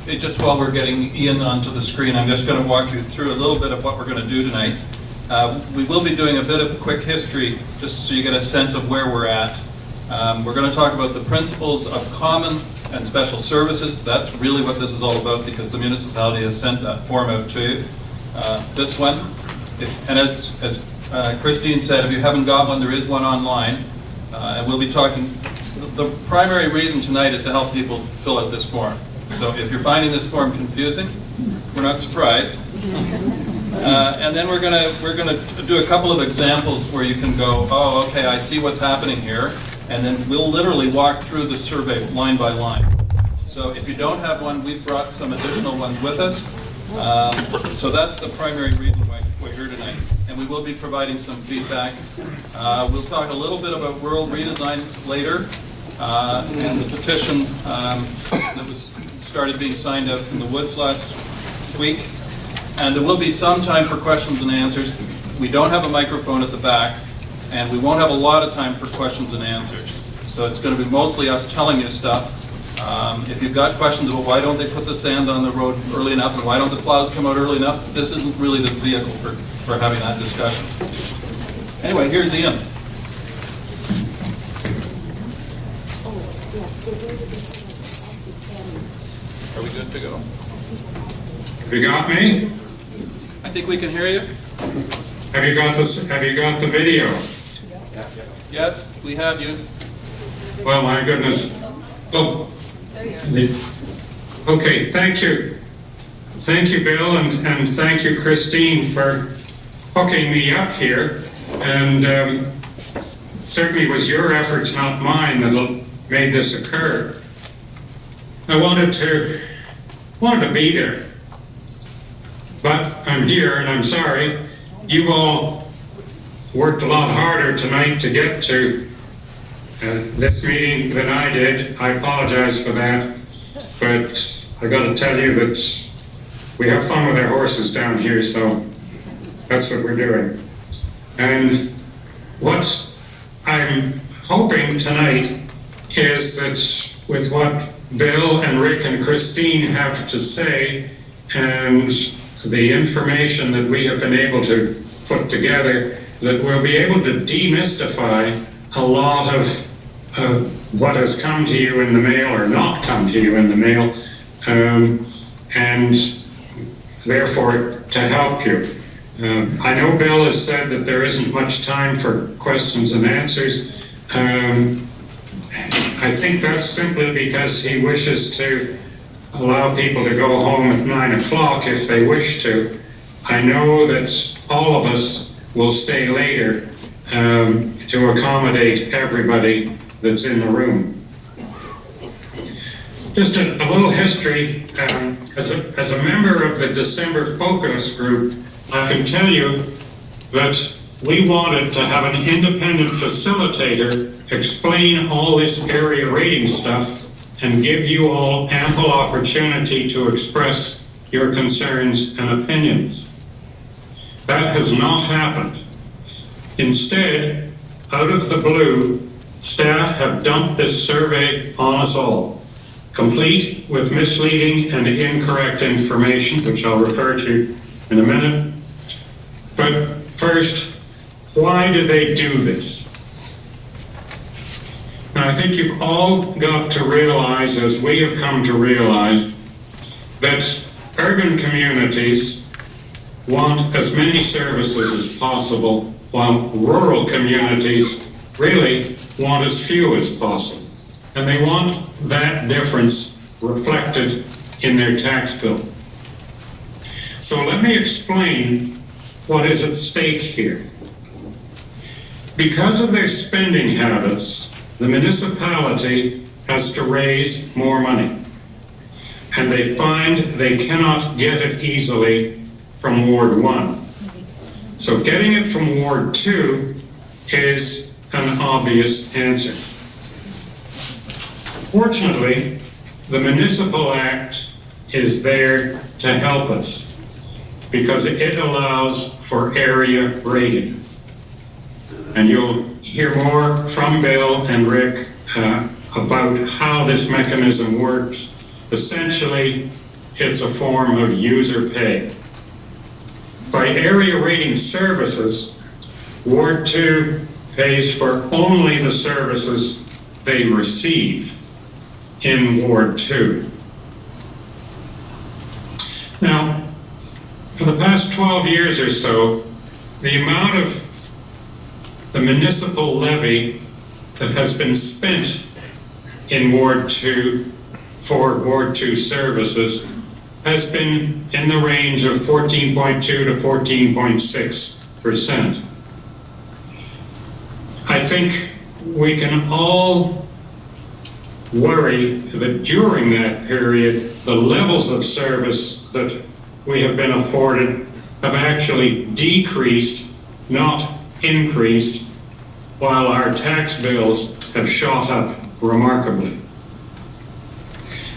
Hey, just while we're getting Ian onto the screen, I'm just going to walk you through a little bit of what we're going to do tonight. We will be doing a bit of quick history, just so you get a sense of where we're at. We're going to talk about the principles of common and special services. That's really what this is all about, because the municipality has sent that form out to you. This one, and as Christine said, if you haven't got one, there is one online. And we'll be talking, the primary reason tonight is to help people fill out this form. So if you're finding this form confusing, we're not surprised. And then we're gonna do a couple of examples where you can go, oh, okay, I see what's happening here. And then we'll literally walk through the survey line by line. So if you don't have one, we've brought some additional ones with us. So that's the primary reason why we're here tonight. And we will be providing some feedback. We'll talk a little bit about rural redesign later, and the petition that was started being signed out from the woods last week. And there will be some time for questions and answers. We don't have a microphone at the back, and we won't have a lot of time for questions and answers. So it's going to be mostly us telling you stuff. If you've got questions about why don't they put the sand on the road early enough, and why don't the plows come out early enough, this isn't really the vehicle for having that discussion. Anyway, here's Ian. Are we good to go? Have you got me? I think we can hear you. Have you got this? Have you got the video? Yes, we have you. Well, my goodness. Oh. Okay, thank you. Thank you, Bill, and thank you, Christine, for hooking me up here. And certainly was your efforts, not mine, that made this occur. I wanted to be there, but I'm here, and I'm sorry. You've all worked a lot harder tonight to get to this meeting than I did. I apologize for that, but I got to tell you that we have fun with our horses down here, so that's what we're doing. And what I'm hoping tonight is that with what Bill and Rick and Christine have to say, and the information that we have been able to put together, that we'll be able to demystify a lot of what has come to you in the mail or not come to you in the mail, and therefore to help you. I know Bill has said that there isn't much time for questions and answers. I think that's simply because he wishes to allow people to go home at 9 o'clock if they wish to. I know that all of us will stay later to accommodate everybody that's in the room. Just a little history. As a member of the December focus group, I can tell you that we wanted to have an independent facilitator explain all this area rating stuff and give you all ample opportunity to express your concerns and opinions. That has not happened. Instead, out of the blue, staff have dumped this survey on us all, complete with misleading and incorrect information, which I'll refer to in a minute. But first, why do they do this? Now, I think you've all got to realize, as we have come to realize, that urban communities want as many services as possible, while rural communities really want as few as possible. And they want that difference reflected in their tax bill. So let me explain what is at stake here. Because of their spending habits, the municipality has to raise more money. And they find they cannot get it easily from Ward 1. So getting it from Ward 2 is an obvious answer. Fortunately, the Municipal Act is there to help us because it allows for area rating. And you'll hear more from Bill and Rick about how this mechanism works. Essentially, it's a form of user pay. By area rating services, Ward 2 pays for only the services they receive in Ward 2. Now, for the past 12 years or so, the amount of the municipal levy that has been spent in Ward 2 for Ward 2 services has been in the range of 14.2 to 14.6%. I think we can all worry that during that period, the levels of service that we have been afforded have actually decreased, not increased, while our tax bills have shot up remarkably.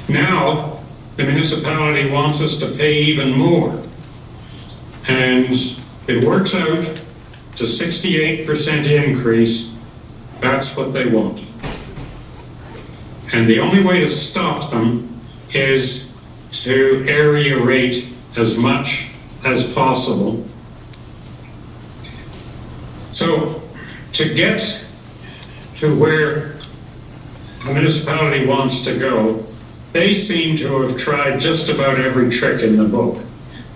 Now, the municipality wants us to pay even more, and it works out to 68% increase. That's what they want. And the only way to stop them is to area rate as much as possible. So to get to where a municipality wants to go, they seem to have tried just about every trick in the book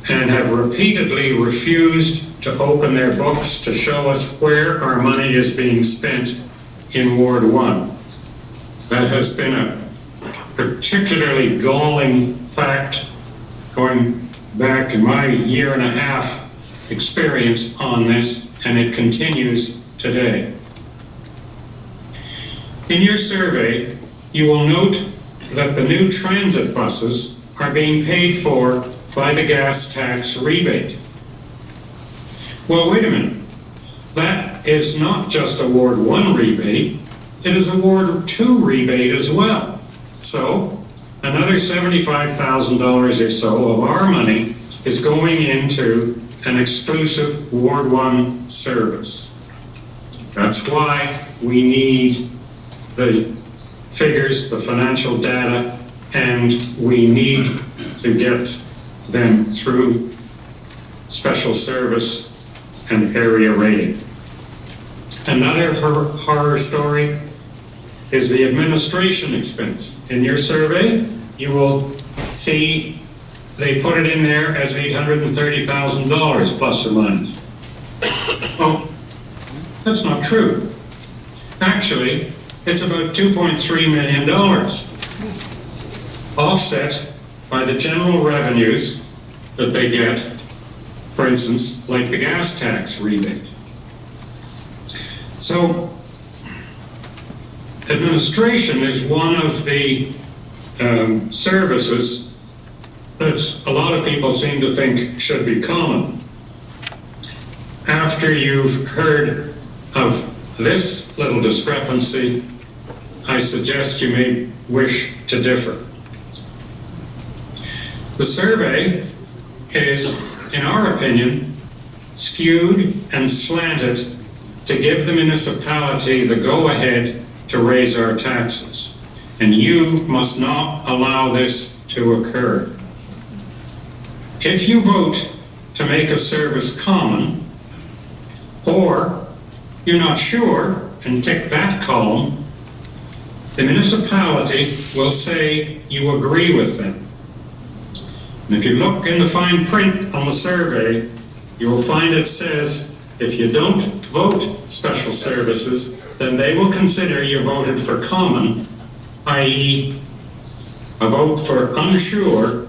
and have repeatedly refused to open their books to show us where our money is being spent in Ward 1. That has been a particularly galling fact going back in my year-and-a-half experience on this, and it continues today. In your survey, you will note that the new transit buses are being paid for by the gas tax rebate. Well, wait a minute. That is not just a Ward 1 rebate, it is a Ward 2 rebate as well. So, another $75,000 or so of our money is going into an exclusive Ward 1 service. That's why we need the figures, the financial data, and we need to get them through special service and area rating. Another horror story is the administration expense. In your survey, you will see they put it in there as $830,000 plus or minus. Well, that's not true. Actually, it's about $2.3 million, offset by the general revenues that they get, for instance, like the gas tax rebate. So, administration is one of the services that a lot of people seem to think should be common. After you've heard of this little discrepancy, I suggest you may wish to differ. The survey is, in our opinion, skewed and slanted to give the municipality the go-ahead to raise our taxes. And you must not allow this to occur. If you vote to make a service common, or you're not sure and tick that column, the municipality will say you agree with them. And if you look in the fine print on the survey, you will find it says, if you don't vote special services, then they will consider you voted for common, i.e. a vote for unsure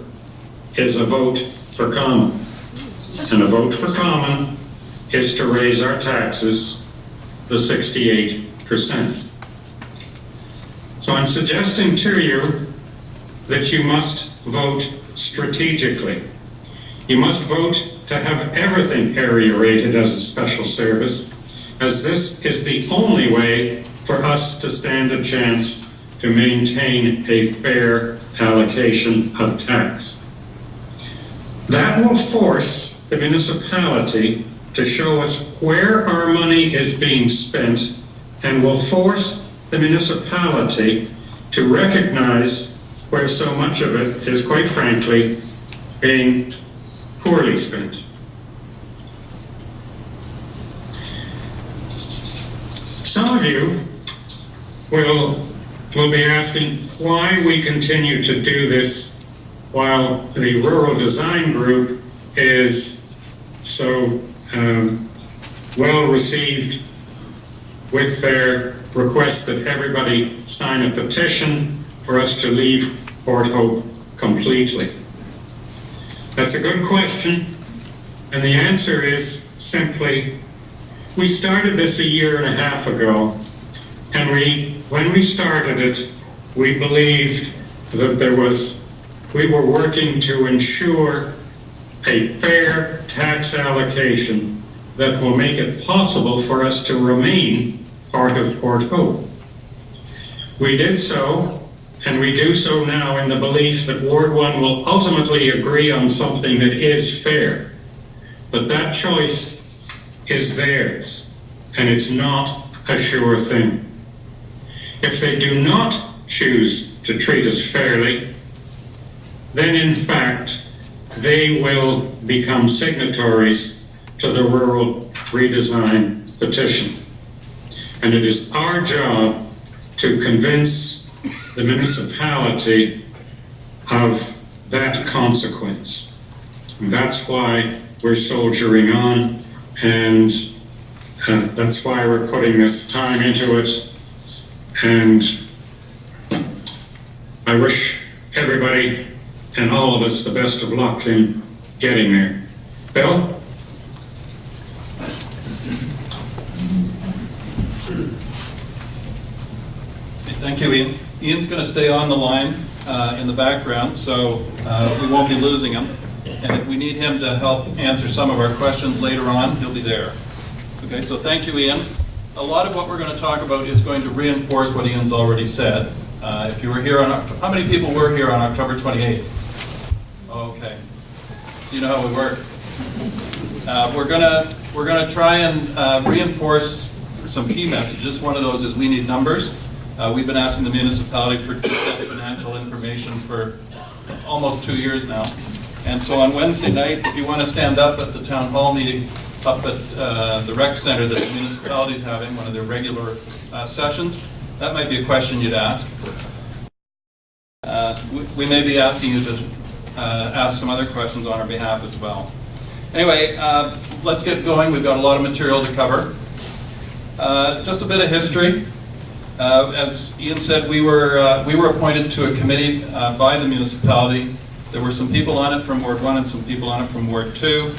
is a vote for common. And a vote for common is to raise our taxes the 68%. So I'm suggesting to you that you must vote strategically. You must vote to have everything area rated as a special service, as this is the only way for us to stand a chance to maintain a fair allocation of tax. That will force the municipality to show us where our money is being spent, and will force the municipality to recognize where so much of it is, quite frankly, being poorly spent. Some of you will be asking why we continue to do this while the Rural Design Group is so well received with their request that everybody sign a petition for us to leave Port Hope completely. That's a good question, and the answer is simply, we started this 1.5 years ago, and when we started it, we believed that we were working to ensure a fair tax allocation that will make it possible for us to remain part of Port Hope. We did so, and we do so now in the belief that Ward 1 will ultimately agree on something that is fair. But that choice is theirs, and it's not a sure thing. If they do not choose to treat us fairly, then in fact, they will become signatories to the rural redesign petition. And it is our job to convince the municipality of that consequence. And that's why we're soldiering on, and that's why we're putting this time into it. And I wish everybody and all of us the best of luck in getting there. Bill? Thank you, Ian. Ian's going to stay on the line in the background, so we won't be losing him. And if we need him to help answer some of our questions later on, he'll be there. Okay, so thank you, Ian. A lot of what we're going to talk about is going to reinforce what Ian's already said. If you were here on October, how many people were here on October 28th? Okay, so you know how we work. We're gonna try and reinforce some key messages. One of those is we need numbers. We've been asking the municipality for detailed financial information for almost 2 years now. And so on Wednesday night, if you want to stand up at the town hall meeting up at the rec center that the municipality is having, one of their regular sessions, that might be a question you'd ask. We may be asking you to ask some other questions on our behalf as well. Anyway, let's get going. We've got a lot of material to cover. Just a bit of history. As Ian said, we were appointed to a committee by the municipality. There were some people on it from Ward 1 and some people on it from Ward 2.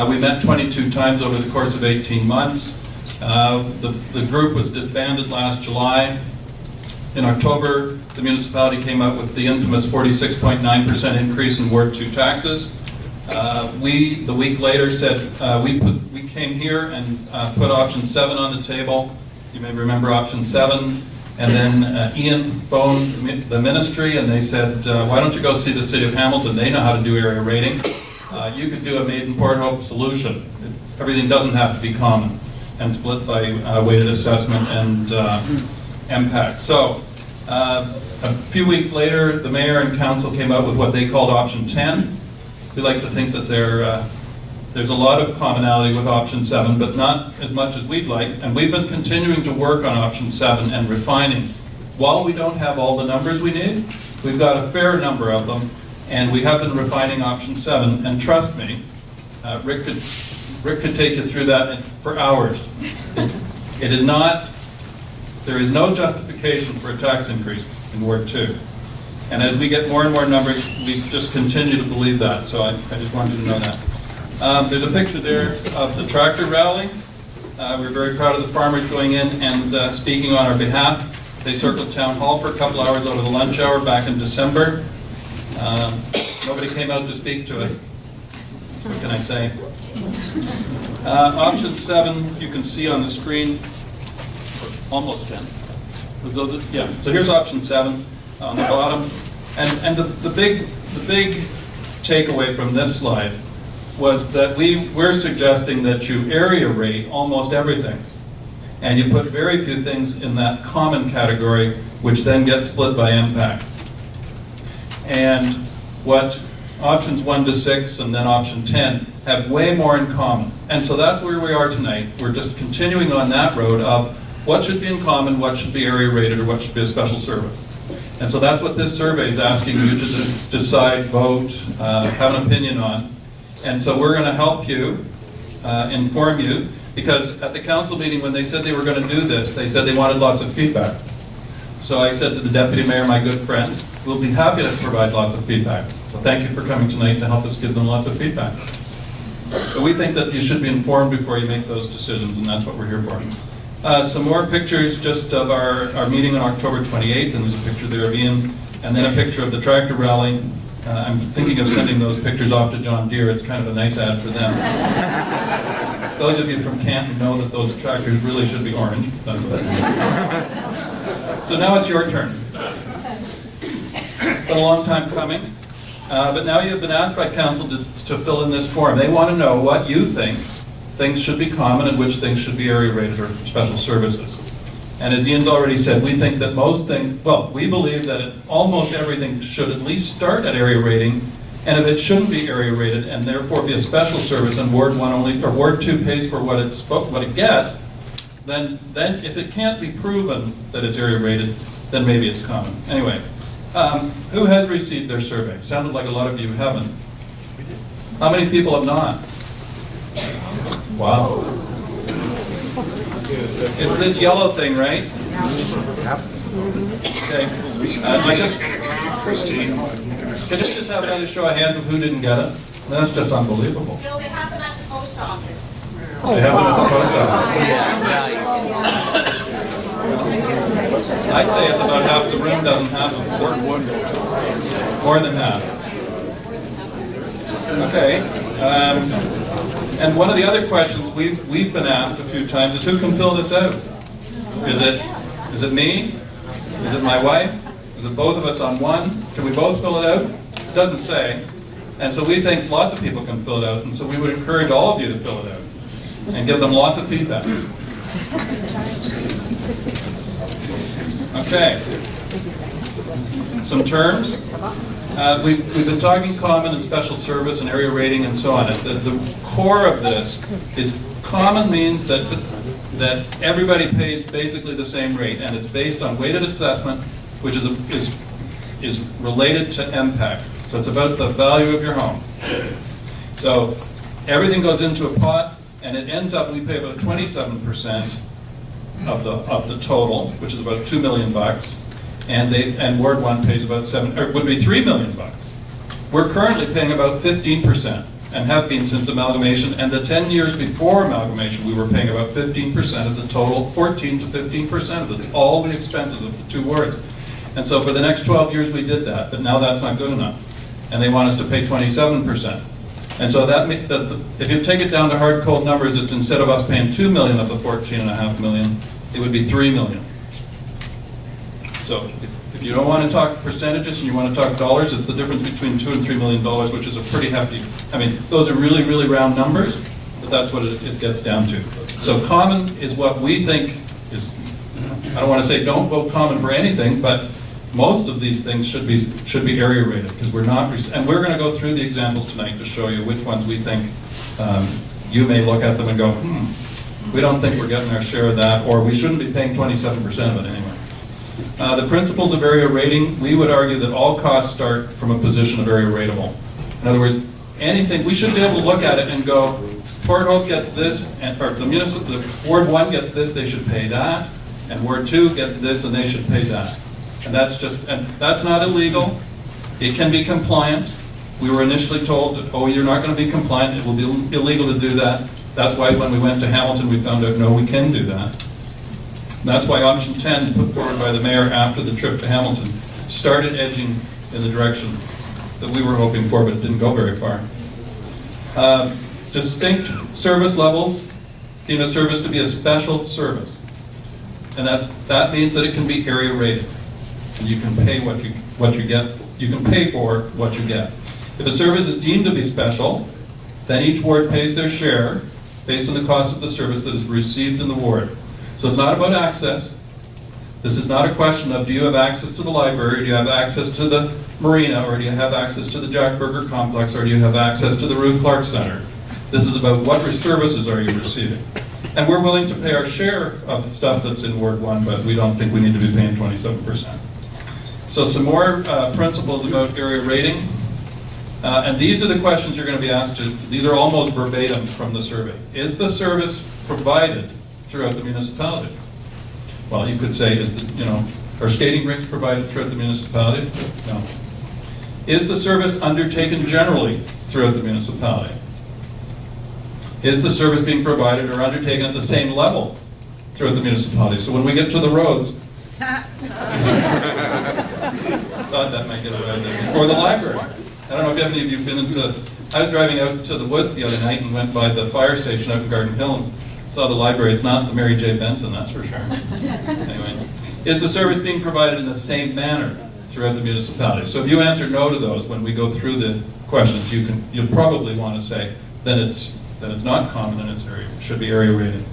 We met 22 times over the course of 18 months. The group was disbanded last July. In October, the municipality came out with the infamous 46.9% increase in Ward 2 taxes. We, the week later, said we came here and put option 7 on the table. You may remember option 7. And then Ian phoned the ministry and they said, why don't you go see the City of Hamilton? They know how to do area rating. You could do a made in Port Hope solution. Everything doesn't have to be common and split by weighted assessment and impact. So a few weeks later, the mayor and council came out with what they called option 10. We like to think that there's a lot of commonality with option 7, but not as much as we'd like. And we've been continuing to work on option 7 and refining. While we don't have all the numbers we need, we've got a fair number of them, and we have been refining option 7. And trust me, Rick could take you through that for hours. It is not, there is no justification for a tax increase in Ward 2. And as we get more and more numbers, we just continue to believe that. So I just wanted you to know that. There's a picture there of the tractor rally. We're very proud of the farmers going in and speaking on our behalf. They circled Town Hall for a couple hours over the lunch hour back in December. Nobody came out to speak to us. What can I say? Option 7, you can see on the screen, almost 10. Yeah, so here's option 7 on the bottom. And the big takeaway from this slide was that we're suggesting that you area rate almost everything. And you put very few things in that common category, which then gets split by impact. And what options 1 to 6 and then option 10 have way more in common. And so that's where we are tonight. We're just continuing on that road of what should be in common, what should be area rated, or what should be a special service. And so that's what this survey is asking you to decide, vote, have an opinion on. And so we're going to help you, inform you, because at the council meeting when they said they were going to do this, they said they wanted lots of feedback. So I said to the deputy mayor, my good friend, we'll be happy to provide lots of feedback. So thank you for coming tonight to help us give them lots of feedback. But we think that you should be informed before you make those decisions, and that's what we're here for. Some more pictures just of our meeting on October 28th, and there's a picture there of Ian, and then a picture of the tractor rally. I'm thinking of sending those pictures off to John Deere. It's kind of a nice ad for them. Those of you from Canton know that those tractors really should be orange. That's what So now it's your turn. It's been a long time coming, but now you've been asked by council to fill in this form. They want to know what you think things should be common and which things should be area rated or special services. And as Ian's already said, we think that most things, well, we believe that almost everything should at least start at area rating, and if it shouldn't be area rated and therefore be a special service and Ward 1 only, or Ward 2 pays for what it gets, then if it can't be proven that it's area rated, then maybe it's common. Anyway, who has received their survey? Sounded like a lot of you haven't. How many people have not? Wow. It's this yellow thing, right? Okay. I just Christine. Can you just have another show of hands of who didn't get it? That's just unbelievable. Bill, they have them at the post office. They have them at the post office. I'd say it's about half the room doesn't have them. More than half. Okay. And one of the other questions we've been asked a few times is who can fill this out? Is it me? Is it my wife? Is it both of us on one? Can we both fill it out? It doesn't say. And so we think lots of people can fill it out, and so we would encourage all of you to fill it out and give them lots of feedback. Okay. Some terms. We've been talking common and special service and area rating and so on. The core of this is common means that everybody pays basically the same rate, and it's based on weighted assessment, which is related to impact. So it's about the value of your home. So everything goes into a pot, and it ends up, we pay about 27% of the total, which is about $2 million. And Ward 1 pays about would be $3 million. We're currently paying about 15% and have been since amalgamation, and the 10 years before amalgamation we were paying about 15% of the total, 14 to 15% of all the expenses of the two wards. And so for the next 12 years we did that, but now that's not good enough. And they want us to pay 27%. And so if you take it down to hard cold numbers, it's instead of us paying $2 million of the $14.5 million, it would be $3 million. So if you don't want to talk percentages and you want to talk dollars, it's the difference between $2 and $3 million, which is a pretty hefty, I mean, those are really, really round numbers, but that's what it gets down to. So common is what we think is, I don't want to say don't vote common for anything, but most of these things should be area rated, because we're not, and we're going to go through the examples tonight to show you which ones we think you may look at them and go, we don't think we're getting our share of that, or we shouldn't be paying 27% of it anyway. The principles of area rating, we would argue that all costs start from a position of area rateable. In other words, anything, we should be able to look at it and go, Port Hope gets this, or the Ward 1 gets this, they should pay that, and Ward 2 gets this, and they should pay that. And that's not illegal. It can be compliant. We were initially told that, oh, you're not going to be compliant, it will be illegal to do that. That's why when we went to Hamilton, we found out, no, we can do that. And that's why option 10, put forward by the mayor after the trip to Hamilton, started edging in the direction that we were hoping for, but it didn't go very far. Distinct service levels, deem a service to be a special service. And that means that it can be area rated. And you can pay what you get. You can pay for what you get. If a service is deemed to be special, then each ward pays their share based on the cost of the service that is received in the ward. So it's not about access. This is not a question of do you have access to the library, do you have access to the marina, or do you have access to the Jack Burger complex, or do you have access to the Ruth Clark Center. This is about what services are you receiving. And we're willing to pay our share of the stuff that's in Ward 1, but we don't think we need to be paying 27%. So some more principles about area rating. And these are the questions you're going to be asked to, these are almost verbatim from the survey. Is the service provided throughout the municipality? Well, you could say, are skating rinks provided throughout the municipality? No. Is the service undertaken generally throughout the municipality? Is the service being provided or undertaken at the same level throughout the municipality? So when we get to the roads, thought that might get a rise, or the library. I don't know if any of you have been into, I was driving out to the woods the other night and went by the fire station out in Garden Hill and saw the library. It's not the Mary J. Benson, that's for sure. Anyway, is the service being provided in the same manner throughout the municipality? So if you answer no to those when we go through the questions, you'll probably want to say that it's not common and it should be area rated.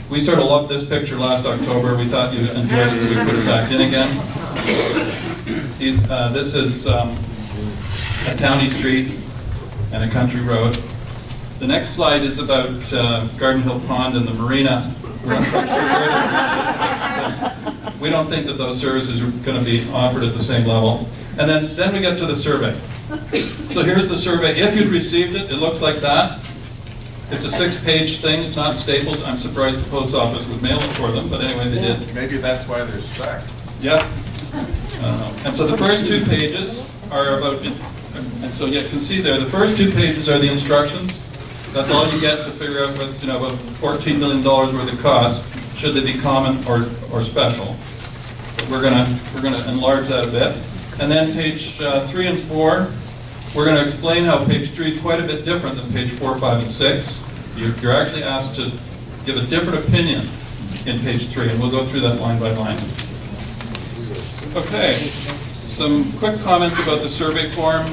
We sort of loved this picture last October. We thought you'd enjoy it, so we put it back in again. This is a towny street and a country road. The next slide is about Garden Hill Pond and the marina. We're not quite sure where they're we don't think that those services are going to be offered at the same level. And then we get to the survey. So here's the survey. If you'd received it, it looks like that. It's a 6-page thing. It's not stapled. I'm surprised the post office would mail it for them, but anyway, they did. Maybe that's why they're stuck. Yeah. And so the first 2 pages are about, and so you can see there, the first 2 pages are the instructions. That's all you get to figure out what, about $14 million worth of costs, should they be common or special. But we're gonna enlarge that a bit. And then page 3 and 4, we're going to explain how page 3 is quite a bit different than page 4, 5, and 6. You're actually asked to give a different opinion in page 3, and we'll go through that line by line. Okay, some quick comments about the survey form.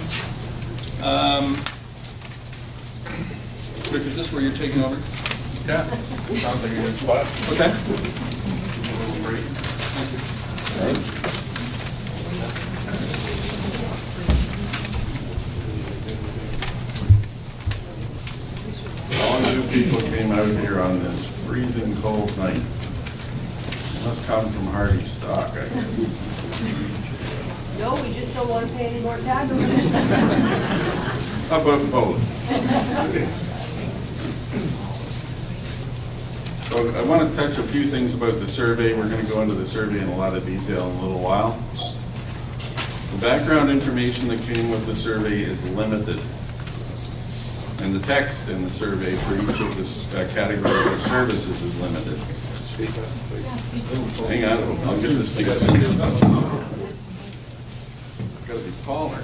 Rick, is this where you're taking over? Yeah, sounds like a good spot. Okay. All new people came out here on this freezing cold night. Must come from Hardy stock, I guess. No, we just don't want to pay any more taxes. How about both? So I want to touch a few things about the survey. We're going to go into the survey in a lot of detail in a little while. The background information that came with the survey is limited. And the text in the survey for each of the category of services is limited. Hang on, I'll get this thing. It's got to be taller.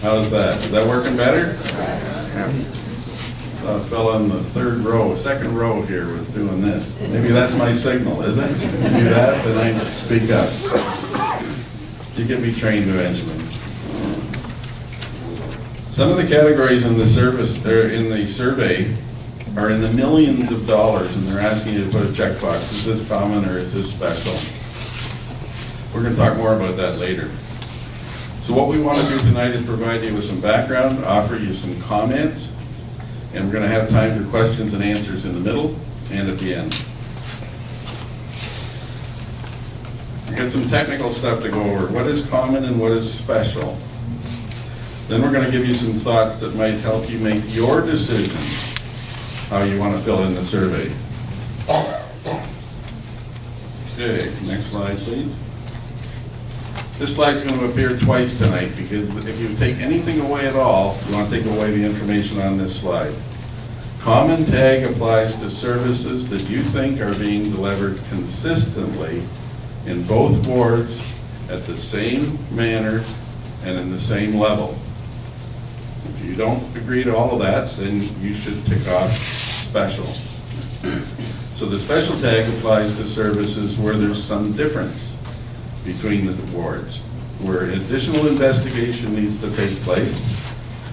How's that? Is that working better? So a fellow in the second row here was doing this. Maybe that's my signal, is it? You do that, then I speak up. You get me trained eventually. Some of the categories in the survey are in the millions of dollars, and they're asking you to put a checkbox. Is this common or is this special? We're going to talk more about that later. So what we want to do tonight is provide you with some background, offer you some comments, and we're going to have time for questions and answers in the middle and at the end. We've got some technical stuff to go over. What is common and what is special? Then we're going to give you some thoughts that might help you make your decision how you want to fill in the survey. Okay, next slide, please. This slide's going to appear twice tonight because if you take anything away at all, you want to take away the information on this slide. Common tag applies to services that you think are being delivered consistently in both wards at the same manner and in the same level. If you don't agree to all of that, then you should tick off special. So the special tag applies to services where there's some difference between the wards. where additional investigation needs to take place.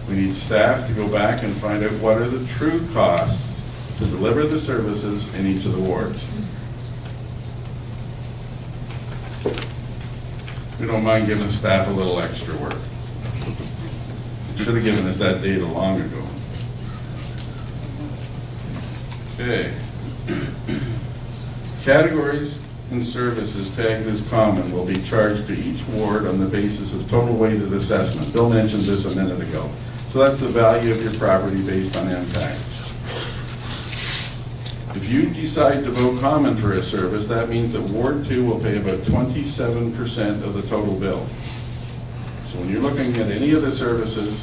We need staff to go back and find out what are the true costs to deliver the services in each of the wards. We don't mind giving staff a little extra work. You should have given us that data long ago. Okay. Categories and services tagged as common will be charged to each ward on the basis of total weighted assessment. Bill mentioned this a minute ago. So that's the value of your property based on impact. If you decide to vote common for a service, that means that Ward 2 will pay about 27% of the total bill. So when you're looking at any of the services,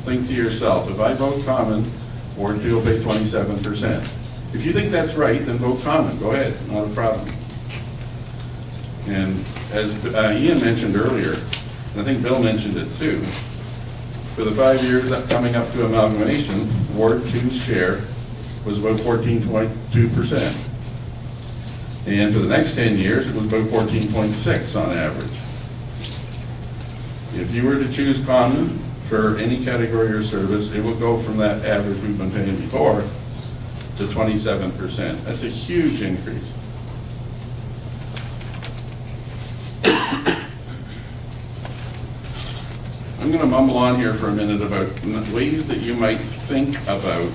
think to yourself, if I vote common, Ward 2 will pay 27%. If you think that's right, then vote common. Go ahead, not a problem. And as Ian mentioned earlier, and I think Bill mentioned it too, for the 5 years coming up to amalgamation, Ward 2's share was about 14.2%. And for the next 10 years, it was about 14.6 on average. If you were to choose common for any category or service, it would go from that average we've been paying before to 27%. That's a huge increase. I'm going to mumble on here for a minute about ways that you might think about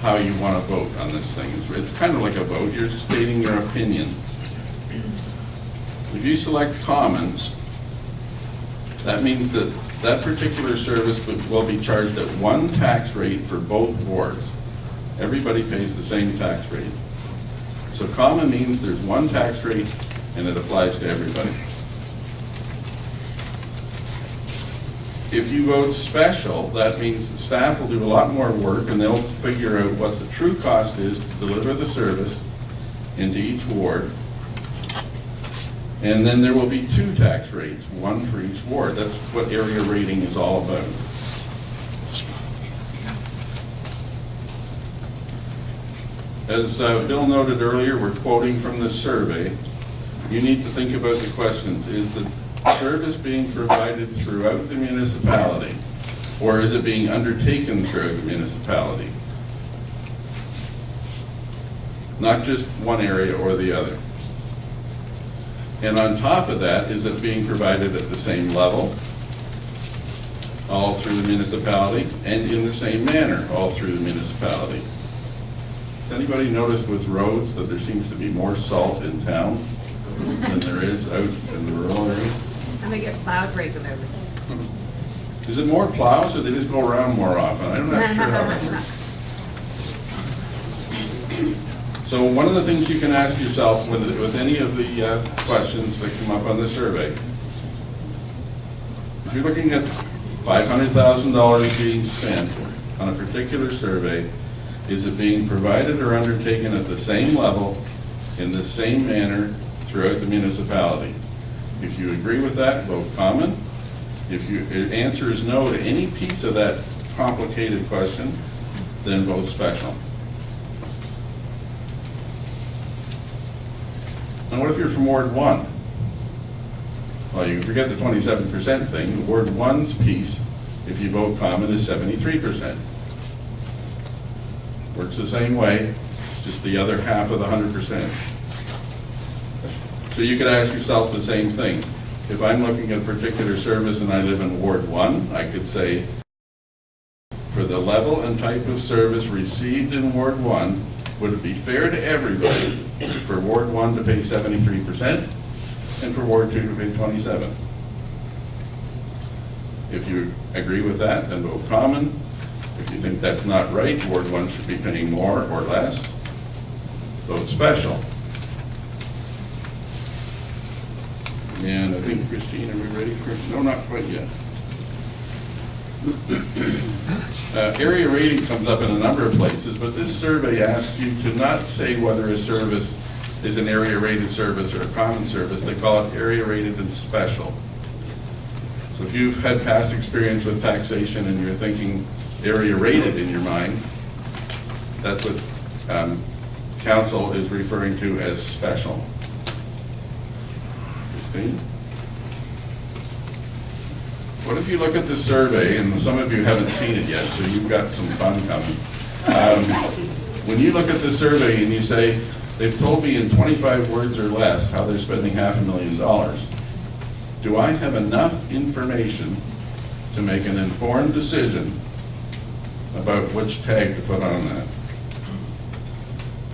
how you want to vote on this thing. It's kind of like a vote. You're stating your opinion. If you select common, that means that that particular service will be charged at one tax rate for both wards. Everybody pays the same tax rate. So common means there's one tax rate and it applies to everybody. If you vote special, that means the staff will do a lot more work and they'll figure out what the true cost is to deliver the service into each ward. And then there will be two tax rates, one for each ward. That's what area rating is all about. As Bill noted earlier, we're quoting from the survey. You need to think about the questions. Is the service being provided throughout the municipality, or is it being undertaken throughout the municipality? Not just one area or the other. And on top of that, is it being provided at the same level, all through the municipality, and in the same manner, all through the municipality? Has anybody noticed with roads that there seems to be more salt in town than there is out in the rural area? And they get plows regularly. Is it more plows, or they just go around more often? I'm not sure how that works. So one of the things you can ask yourself with any of the questions that come up on the survey, if you're looking at $500,000 being spent on a particular survey, is it being provided or undertaken at the same level, in the same manner throughout the municipality? If you agree with that, vote common. If your answer is no to any piece of that complicated question, then vote special. Now what if you're from Ward 1? Well, you forget the 27% thing. Ward 1's piece, if you vote common, is 73%. Works the same way, just the other half of the 100%. So you could ask yourself the same thing. If I'm looking at a particular service and I live in Ward 1, I could say, for the level and type of service received in Ward 1, would it be fair to everybody for Ward 1 to pay 73% and for Ward 2 to pay 27%? If you agree with that, then vote common. If you think that's not right, Ward 1 should be paying more or less, vote special. And I think, Christine, are we ready for, no, not quite yet. Area rating comes up in a number of places, but this survey asks you to not say whether a service is an area rated service or a common service. They call it area rated and special. So if you've had past experience with taxation and you're thinking area rated in your mind, that's what council is referring to as special. Christine? What if you look at this survey, and some of you haven't seen it yet, so you've got some fun coming. When you look at the survey and you say, they've told me in 25 words or less how they're spending $500,000, do I have enough information to make an informed decision about which tag to put on that?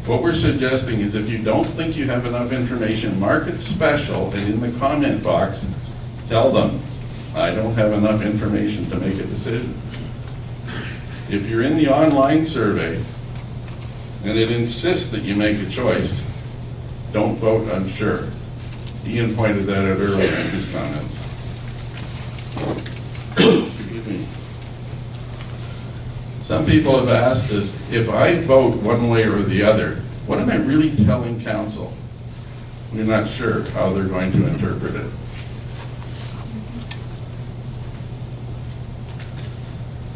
What we're suggesting is if you don't think you have enough information, mark it special, and in the comment box, tell them, I don't have enough information to make a decision. If you're in the online survey and it insists that you make a choice, don't vote unsure. Ian pointed that out earlier in his comments. Excuse me. Some people have asked us, if I vote one way or the other, what am I really telling council? We're not sure how they're going to interpret it.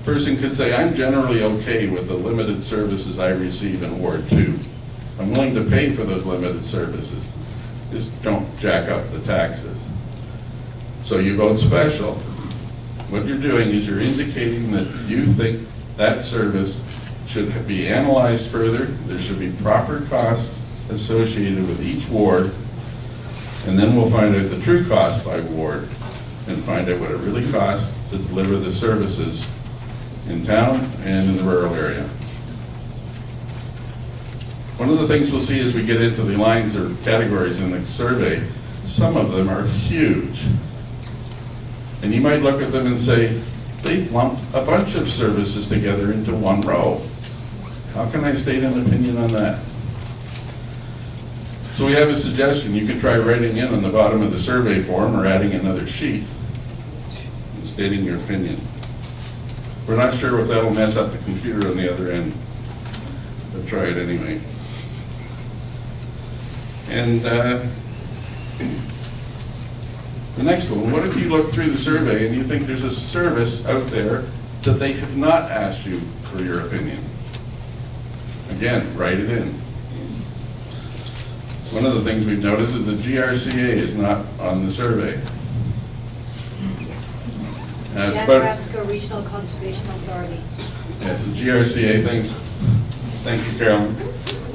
Person could say, I'm generally okay with the limited services I receive in Ward 2. I'm willing to pay for those limited services. Just don't jack up the taxes. So you vote special. What you're doing is you're indicating that you think that service should be analyzed further. There should be proper costs associated with each ward, and then we'll find out the true cost by ward and find out what it really costs to deliver the services in town and in the rural area. One of the things we'll see as we get into the lines or categories in the survey, some of them are huge. And you might look at them and say, they lumped a bunch of services together into one row. How can I state an opinion on that? So we have a suggestion. You could try writing in on the bottom of the survey form or adding another sheet and stating your opinion. We're not sure if that'll mess up the computer on the other end, but try it anyway. And the next one, what if you look through the survey and you think there's a service out there that they have not asked you for your opinion? Again, write it in. One of the things we've noticed is the GRCA is not on the survey. The Nebraska Regional Conservation Authority. Yes, the GRCA, thank you, Carolyn.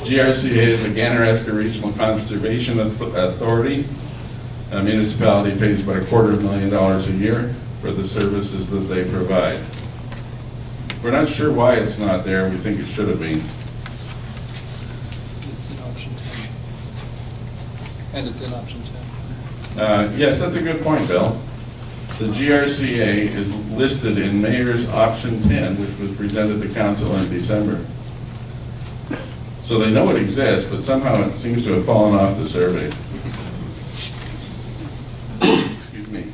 GRCA is the Ganaraska Regional Conservation Authority. A municipality pays about $250,000 a year for the services that they provide. We're not sure why it's not there. We think it should have been. It's in option 10. And it's in option 10. Yes, that's a good point, Bill. The GRCA is listed in Mayor's option 10, which was presented to council in December. So they know it exists, but somehow it seems to have fallen off the survey. Excuse me.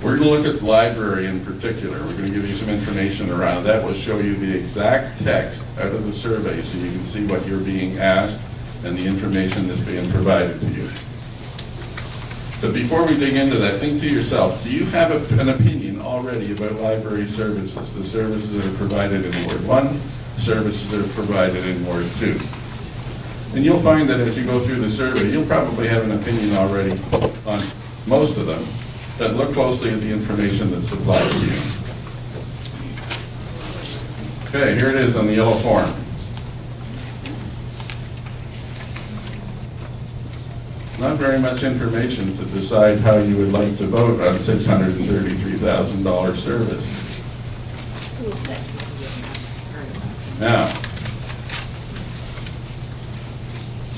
We're going to look at the library in particular. We're going to give you some information around that. We'll show you the exact text out of the survey so you can see what you're being asked and the information that's being provided to you. But before we dig into that, think to yourself, do you have an opinion already about library services, the services that are provided in Ward 1, services that are provided in Ward 2? And you'll find that as you go through the survey, you'll probably have an opinion already on most of them. But look closely at the information that's supplied to you. Okay, here it is on the yellow form. Not very much information to decide how you would like to vote on $633,000 service. Now,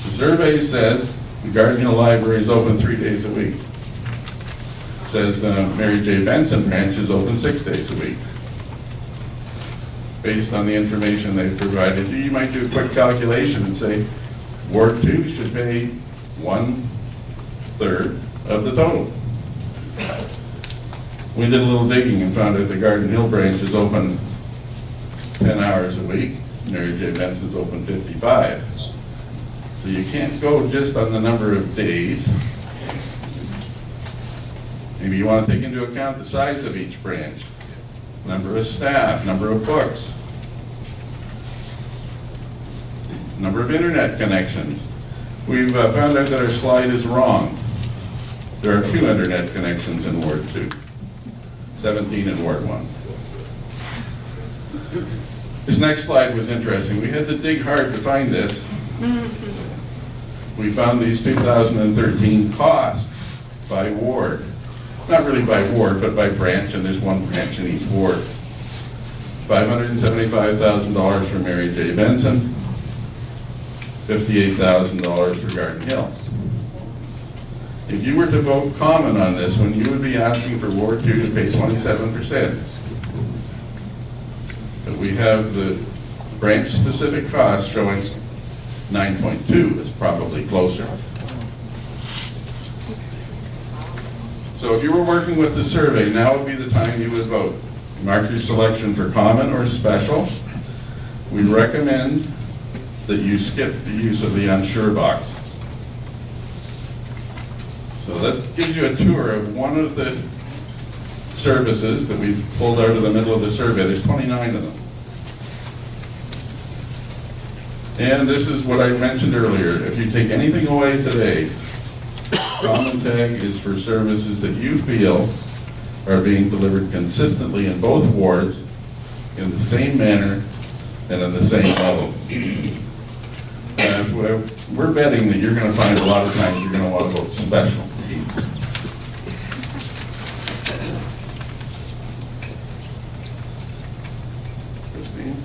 the survey says the Garden Hill Library is open 3 days a week. Says Mary J. Benson branch is open 6 days a week. Based on the information they've provided you, you might do a quick calculation and say Ward 2 should pay 1/3 of the total. We did a little digging and found out the Garden Hill branch is open 10 hours a week. Mary J. Benson's open 55. So you can't go just on the number of days. Maybe you want to take into account the size of each branch, number of staff, number of books, number of internet connections. We've found out that our slide is wrong. There are 2 internet connections in Ward 2, 17 in Ward 1. This next slide was interesting. We had to dig hard to find this. We found these 2013 costs by ward. Not really by ward, but by branch, and there's 1 branch in each ward. $575,000 for Mary J. Benson, $58,000 for Garden Hill. If you were to vote common on this one, you would be asking for Ward 2 to pay 27%. But we have the branch-specific costs showing 9.2 is probably closer. So if you were working with the survey, now would be the time you would vote. Mark your selection for common or special. We recommend that you skip the use of the unsure box. So that gives you a tour of one of the services that we've pulled out of the middle of the survey. There's 29 of them. And this is what I mentioned earlier. If you take anything away today, common tag is for services that you feel are being delivered consistently in both wards in the same manner and in the same level. We're betting that you're going to find a lot of times you're going to want to vote special. Christine?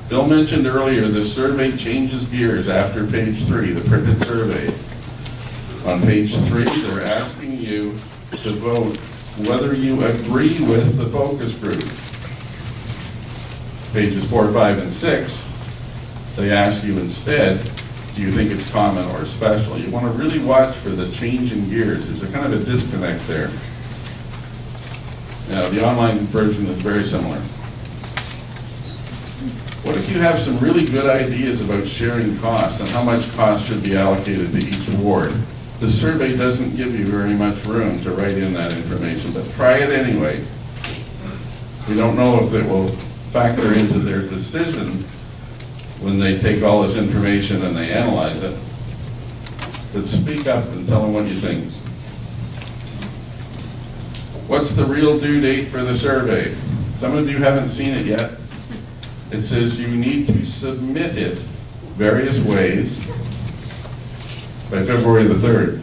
Bill mentioned earlier the survey changes gears after page 3, the printed survey. On page 3, they're asking you to vote whether you agree with the focus group. Pages 4, 5, and 6, they ask you instead, do you think it's common or special? You want to really watch for the change in gears. There's a kind of a disconnect there. Now, the online version is very similar. What if you have some really good ideas about sharing costs and how much cost should be allocated to each ward? The survey doesn't give you very much room to write in that information, but try it anyway. We don't know if it will factor into their decision when they take all this information and they analyze it. But speak up and tell them what you think. What's the real due date for the survey? Some of you haven't seen it yet. It says you need to submit it various ways by February the 3rd.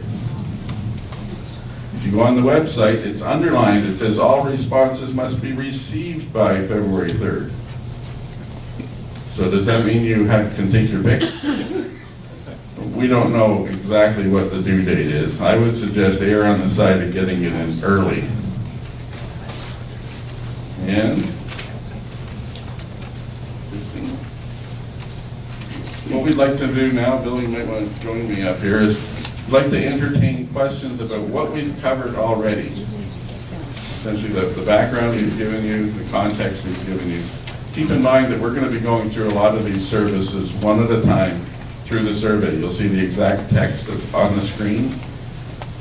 If you go on the website, it's underlined. It says all responses must be received by February 3rd. So does that mean you can take your pick? We don't know exactly what the due date is. I would suggest err on the side of getting it in early. And what we'd like to do now, Billy might want to join me up here, is we'd like to entertain questions about what we've covered already. Essentially the background we've given you, the context we've given you. Keep in mind that we're going to be going through a lot of these services one at a time through the survey. You'll see the exact text on the screen,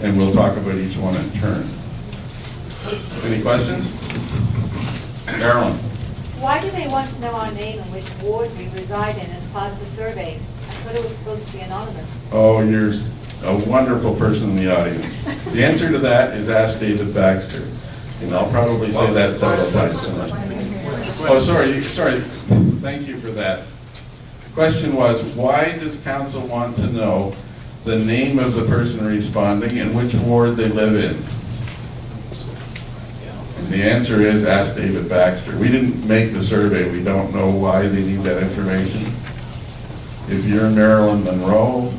and we'll talk about each one in turn. Any questions? Carolyn? Why do they want to know our name and which ward we reside in as part of the survey? I thought it was supposed to be anonymous. Oh, you're a wonderful person in the audience. The answer to that is ask David Baxter, and I'll probably say that several times tonight. Oh, sorry. Thank you for that. The question was, why does council want to know the name of the person responding and which ward they live in? And the answer is, ask David Baxter. We didn't make the survey. We don't know why they need that information. If you're Marilyn Monroe,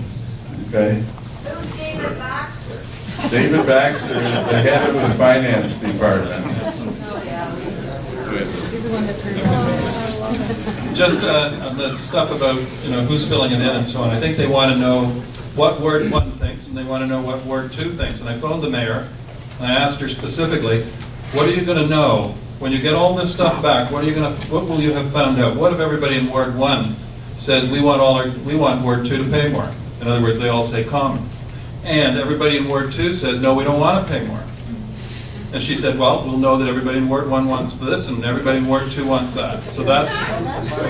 okay? Who's David Baxter? David Baxter is the head of the finance department. Just the stuff about, who's filling it in and so on. I think they want to know what Ward 1 thinks, and they want to know what Ward 2 thinks. And I phoned the mayor, and I asked her specifically, what are you going to know when you get all this stuff back? What will you have found out? What if everybody in Ward 1 says we want Ward 2 to pay more? In other words, they all say common. And everybody in Ward 2 says, no, we don't want to pay more. And she said, well, we'll know that everybody in Ward 1 wants this and everybody in Ward 2 wants that. So that,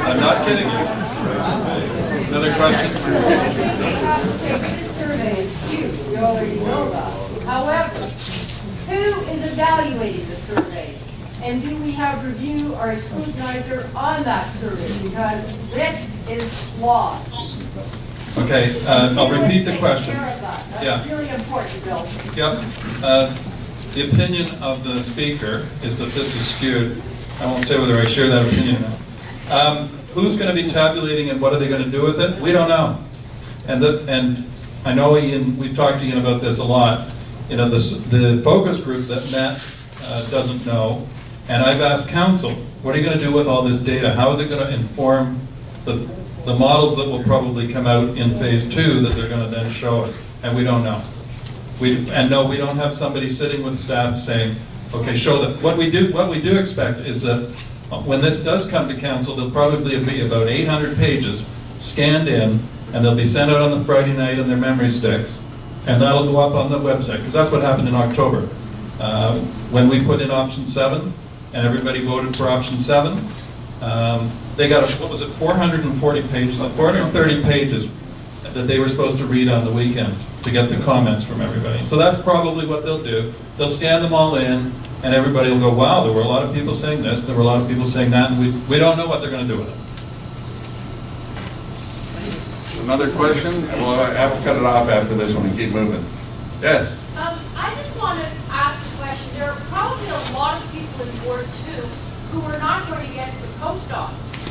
I'm not kidding you. Another question? This survey is skewed, we already know that. However, who is evaluating the survey? And do we have review or a scrutinizer on that survey? Because this is flawed. Okay, I'll repeat the question. Take care of that. Yeah. That's really important, Bill. Yep. The opinion of the speaker is that this is skewed. I won't say whether I share that opinion or not. Who's going to be tabulating and what are they going to do with it? We don't know. And I know Ian, we've talked to Ian about this a lot. You know, the focus group that met doesn't know. And I've asked council, what are you going to do with all this data? How is it going to inform the models that will probably come out in phase 2 that they're going to then show us? And we don't know. No, we don't have somebody sitting with staff saying, okay, show them. What we do expect is that when this does come to council, there'll probably be about 800 pages scanned in, and they'll be sent out on the Friday night on their memory sticks, and that'll go up on the website, because that's what happened in October. When we put in option 7, and everybody voted for option 7, they got, what was it, 440 pages, 430 pages that they were supposed to read on the weekend to get the comments from everybody. So that's probably what they'll do. They'll scan them all in, and everybody will go, wow, there were a lot of people saying this, there were a lot of people saying that, and we don't know what they're going to do with it. Another question? Well, I have to cut it off after this one and keep moving. Yes? I just want to ask a question. There are probably a lot of people in Ward 2 who are not going to get to the post office.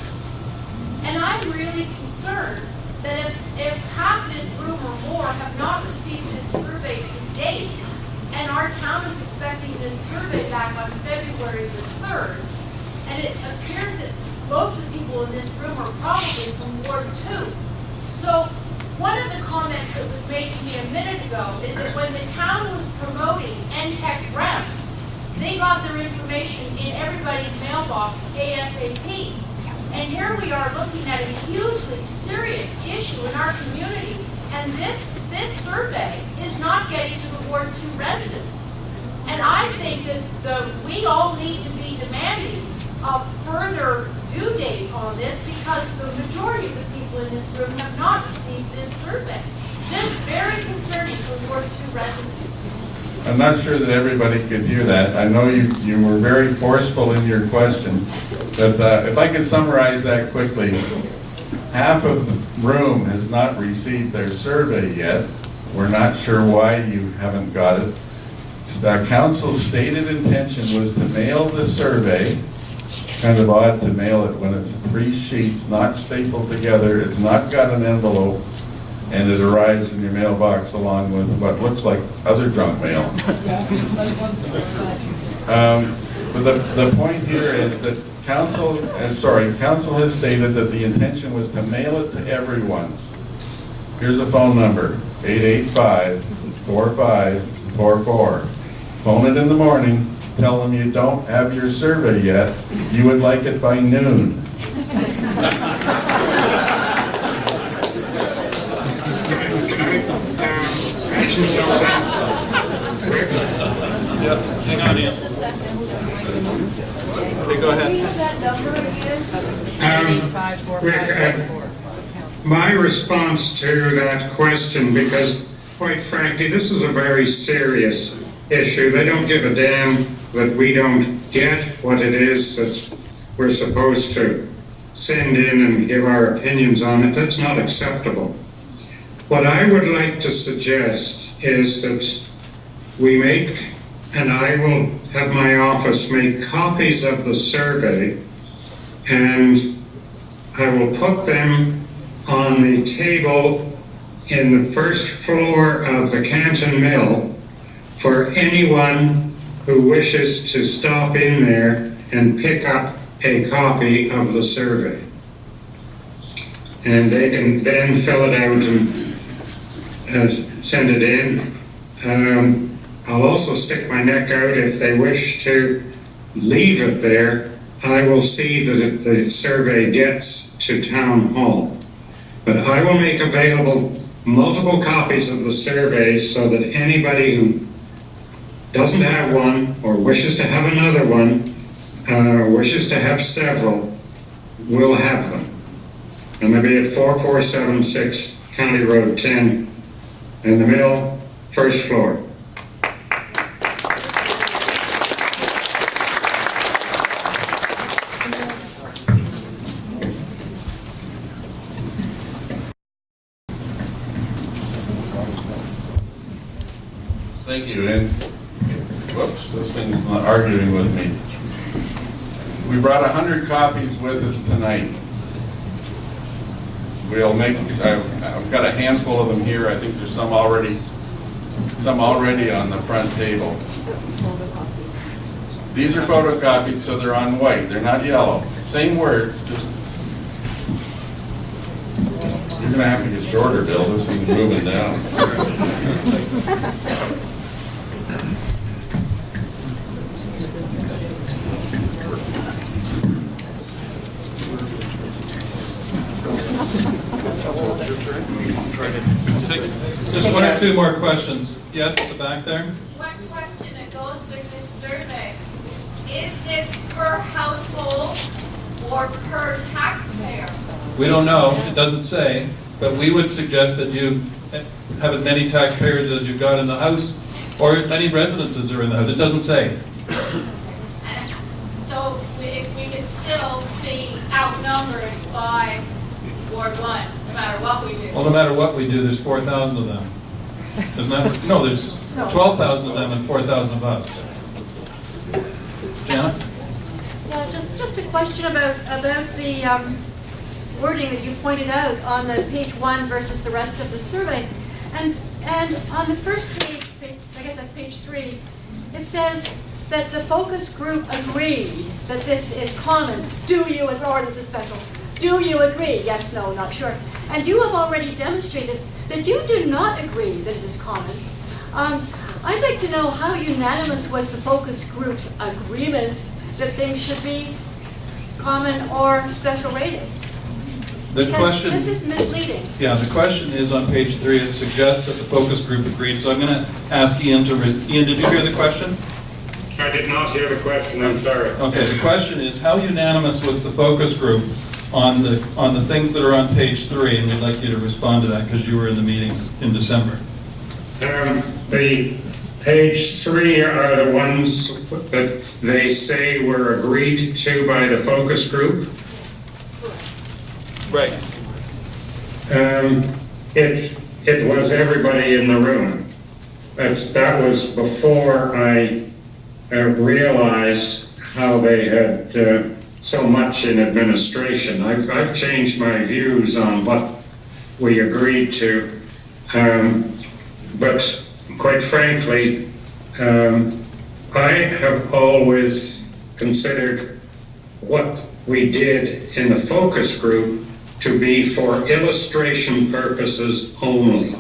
And I'm really concerned that if half this room or more have not received this survey to date, and our town is expecting this survey back on February the 3rd, and it appears that most of the people in this room are probably from Ward 2. So one of the comments that was made to me a minute ago is that when the town was promoting NTech REM, they got their information in everybody's mailbox ASAP. And here we are looking at a hugely serious issue in our community, and this survey is not getting to the Ward 2 residents. And I think that we all need to be demanding a further due date on this, because the majority of the people in this room have not received this survey. This is very concerning for Ward 2 residents. I'm not sure that everybody could hear that. I know you were very forceful in your question, but if I could summarize that quickly, half of the room has not received their survey yet. We're not sure why you haven't got it. The council's stated intention was to mail the survey. Kind of odd to mail it when it's 3 sheets, not stapled together. It's not got an envelope, and it arrives in your mailbox along with what looks like other junk mail. But the point here is that council has stated that the intention was to mail it to everyone. Here's a phone number, 885-4544. Phone it in the morning, tell them you don't have your survey yet, you would like it by noon. Yep, hang on, Ian. Okay, go ahead. My response to that question, because quite frankly, this is a very serious issue. They don't give a damn that we don't get what it is that we're supposed to send in and give our opinions on it. That's not acceptable. What I would like to suggest is that we make, and I will have my office make copies of the survey, and I will put them on the table in the first floor of the Canton Mill for anyone who wishes to stop in there and pick up a copy of the survey. And they can then fill it out and send it in. I'll also stick my neck out if they wish to leave it there. I will see that the survey gets to Town Hall. But I will make available multiple copies of the survey so that anybody who doesn't have one, or wishes to have another one, wishes to have several, will have them. And they'll be at 4476 County Road 10 in the mill, first floor. Thank you, and, whoops, this thing's not arguing with me. We brought 100 copies with us tonight. We'll make, I've got a handful of them here. I think there's some already on the front table. These are photocopied, so they're on white. They're not yellow. Same words, just, you're gonna have to get shorter, Bill. This thing's moving down. Just one or two more questions. Yes, at the back there? One question that goes with this survey. Is this per household or per taxpayer? We don't know, it doesn't say, but we would suggest that you have as many taxpayers as you've got in the house, or as many residences are in the house. It doesn't say. And so we could still be outnumbered by Ward 1, no matter what we do. Well, no matter what we do, there's 4,000 of them. Isn't that, no, there's 12,000 of them and 4,000 of us. Jana? Yeah, just a question about the wording that you pointed out on the page 1 versus the rest of the survey. And on the first page, I guess that's page 3, it says that the focus group agreed that this is common. Do you, or this is special? Do you agree? Yes, no, not sure. And you have already demonstrated that you do not agree that it is common. I'd like to know how unanimous was the focus group's agreement that things should be common or special rated? The Because question, this is misleading. yeah, the question is on page 3. It suggests that the focus group agreed. So I'm going to ask Ian to, Ian, did you hear the question? I did not hear the question, I'm sorry. Okay, the question is, how unanimous was the focus group on the things that are on page 3? And we'd like you to respond to that because you were in the meetings in December. The page 3 are the ones that they say were agreed to by the focus group. Right. It was everybody in the room. That was before I realized how they had so much in administration. I've changed my views on what we agreed to, but quite frankly, I have always considered what we did in the focus group to be for illustration purposes only,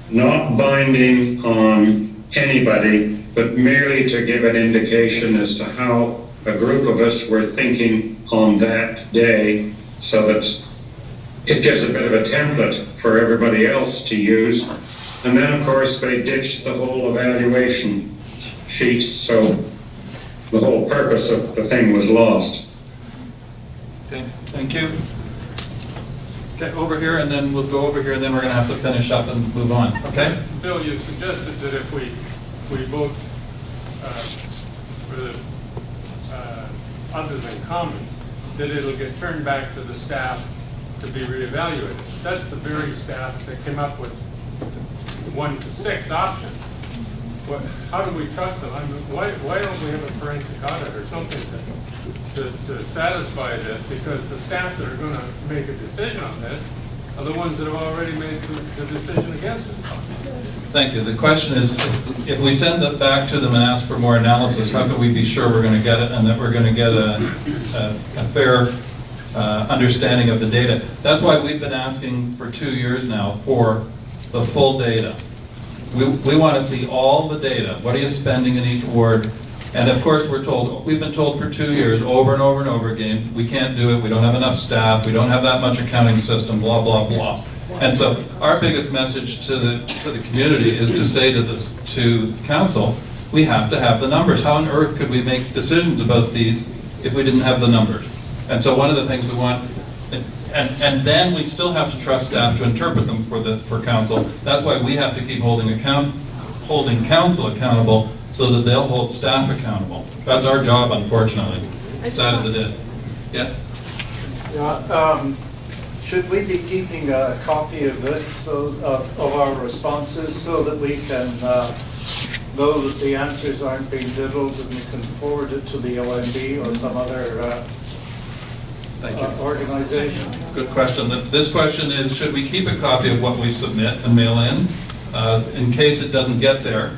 not binding on anybody, but merely to give an indication as to how a group of us were thinking on that day, so that it gives a bit of a template for everybody else to use. And then, of course, they ditched the whole evaluation sheet, so the whole purpose of the thing was lost. Okay, thank you. Okay, over here, and then we'll go over here, and then we're going to have to finish up and move on, okay? Bill, you suggested that if we vote for the other than common, that it'll get turned back to the staff to be reevaluated. That's the very staff that came up with 1 to 6 options. How do we trust them? I mean, why don't we have a forensic audit or something to satisfy this? Because the staff that are going to make a decision on this are the ones that have already made the decision against it. Thank you. The question is, if we send it back to them and ask for more analysis, how can we be sure we're going to get it and that we're going to get a fair understanding of the data? That's why we've been asking for 2 years now for the full data. We want to see all the data. What are you spending in each ward? And of course, we've been told for 2 years, over and over and over again, we can't do it, we don't have enough staff, we don't have that much accounting system, blah, blah, blah. And so our biggest message to the community is to say to council we have to have the numbers. How on earth could we make decisions about these if we didn't have the numbers? And so one of the things we want, and then we still have to trust staff to interpret them for council. That's why we have to keep holding council accountable so that they'll hold staff accountable. That's our job, unfortunately, sad as it is. Yes? Yeah, should we be keeping a copy of this, of our responses, so that we can know that the answers aren't being diddled, and we can forward it to the OMB or some other Thank you. organization? Good question. This question is, should we keep a copy of what we submit and mail in case it doesn't get there?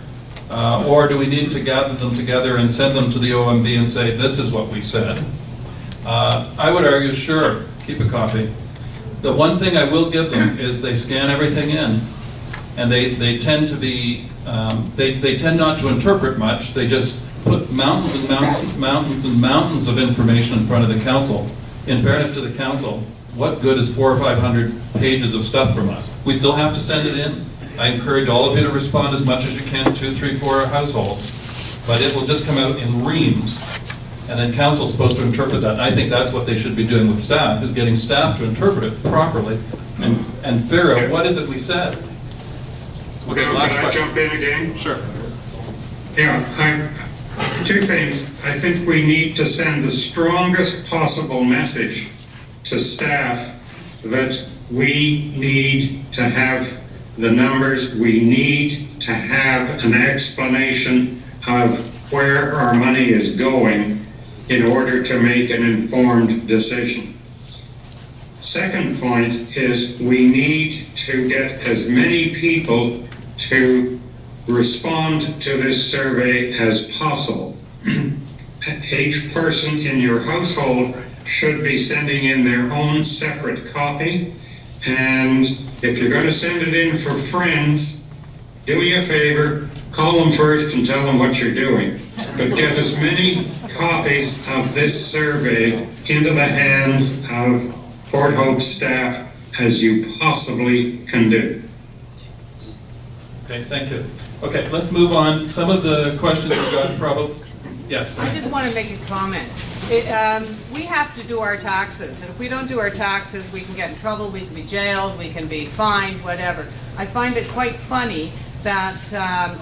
Or do we need to gather them together and send them to the OMB and say, this is what we said? I would argue, sure, keep a copy. The one thing I will give them is they scan everything in, and they tend to be, they tend not to interpret much. They just put mountains and mountains and mountains of information in front of the council. In fairness to the council, what good is 400 or 500 pages of stuff from us? We still have to send it in. I encourage all of you to respond as much as you can, 2, 3, 4 a household, but it will just come out in reams, and then council's supposed to interpret that. And I think that's what they should be doing with staff, is getting staff to interpret it properly. And Faire, what is it we said? Okay, last Can I question. jump in again? Sure. Yeah, two things. I think we need to send the strongest possible message to staff that we need to have the numbers, we need to have an explanation of where our money is going in order to make an informed decision. Second point is we need to get as many people to respond to this survey as possible. Each person in your household should be sending in their own separate copy, and if you're going to send it in for friends, do me a favor, call them first and tell them what you're doing. But get as many copies of this survey into the hands of Port Hope staff as you possibly can do. Okay, thank you. Okay, let's move on. Some of the questions we've got probably, yes. I just want to make a comment. We have to do our taxes, and if we don't do our taxes, we can get in trouble, we can be jailed, we can be fined, whatever. I find it quite funny that,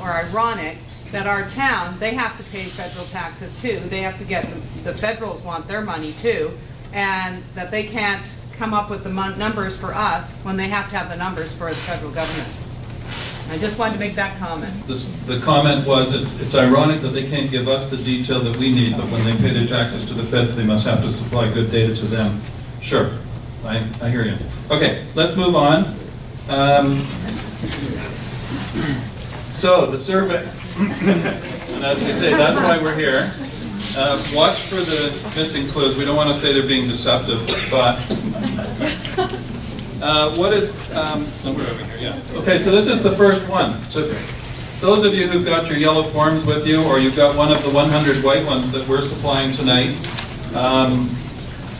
or ironic, that our town, they have to pay federal taxes too. They have to get, the federals want their money too, and that they can't come up with the numbers for us when they have to have the numbers for the federal government. I just wanted to make that comment. The comment was, it's ironic that they can't give us the detail that we need, but when they pay their taxes to the feds, they must have to supply good data to them. Sure, I hear you. Okay, let's move on. So, the survey, and as we say, that's why we're here. Watch for the missing clues. We don't want to say they're being deceptive, but what is, we're over here, yeah. Okay, so this is the first one. So those of you who've got your yellow forms with you, or you've got one of the 100 white ones that we're supplying tonight,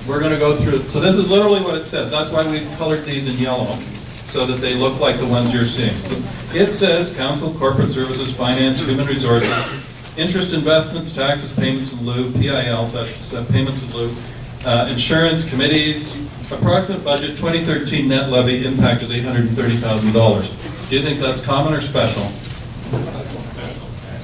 we're going to go through. So this is literally what it says. That's why we colored these in yellow, so that they look like the ones you're seeing. So it says council, corporate services, finance, human resources, interest investments, taxes, payments in lieu, PIL, that's payments in lieu, insurance, committees, approximate budget, 2013 net levy impact is $830,000. Do you think that's common or special?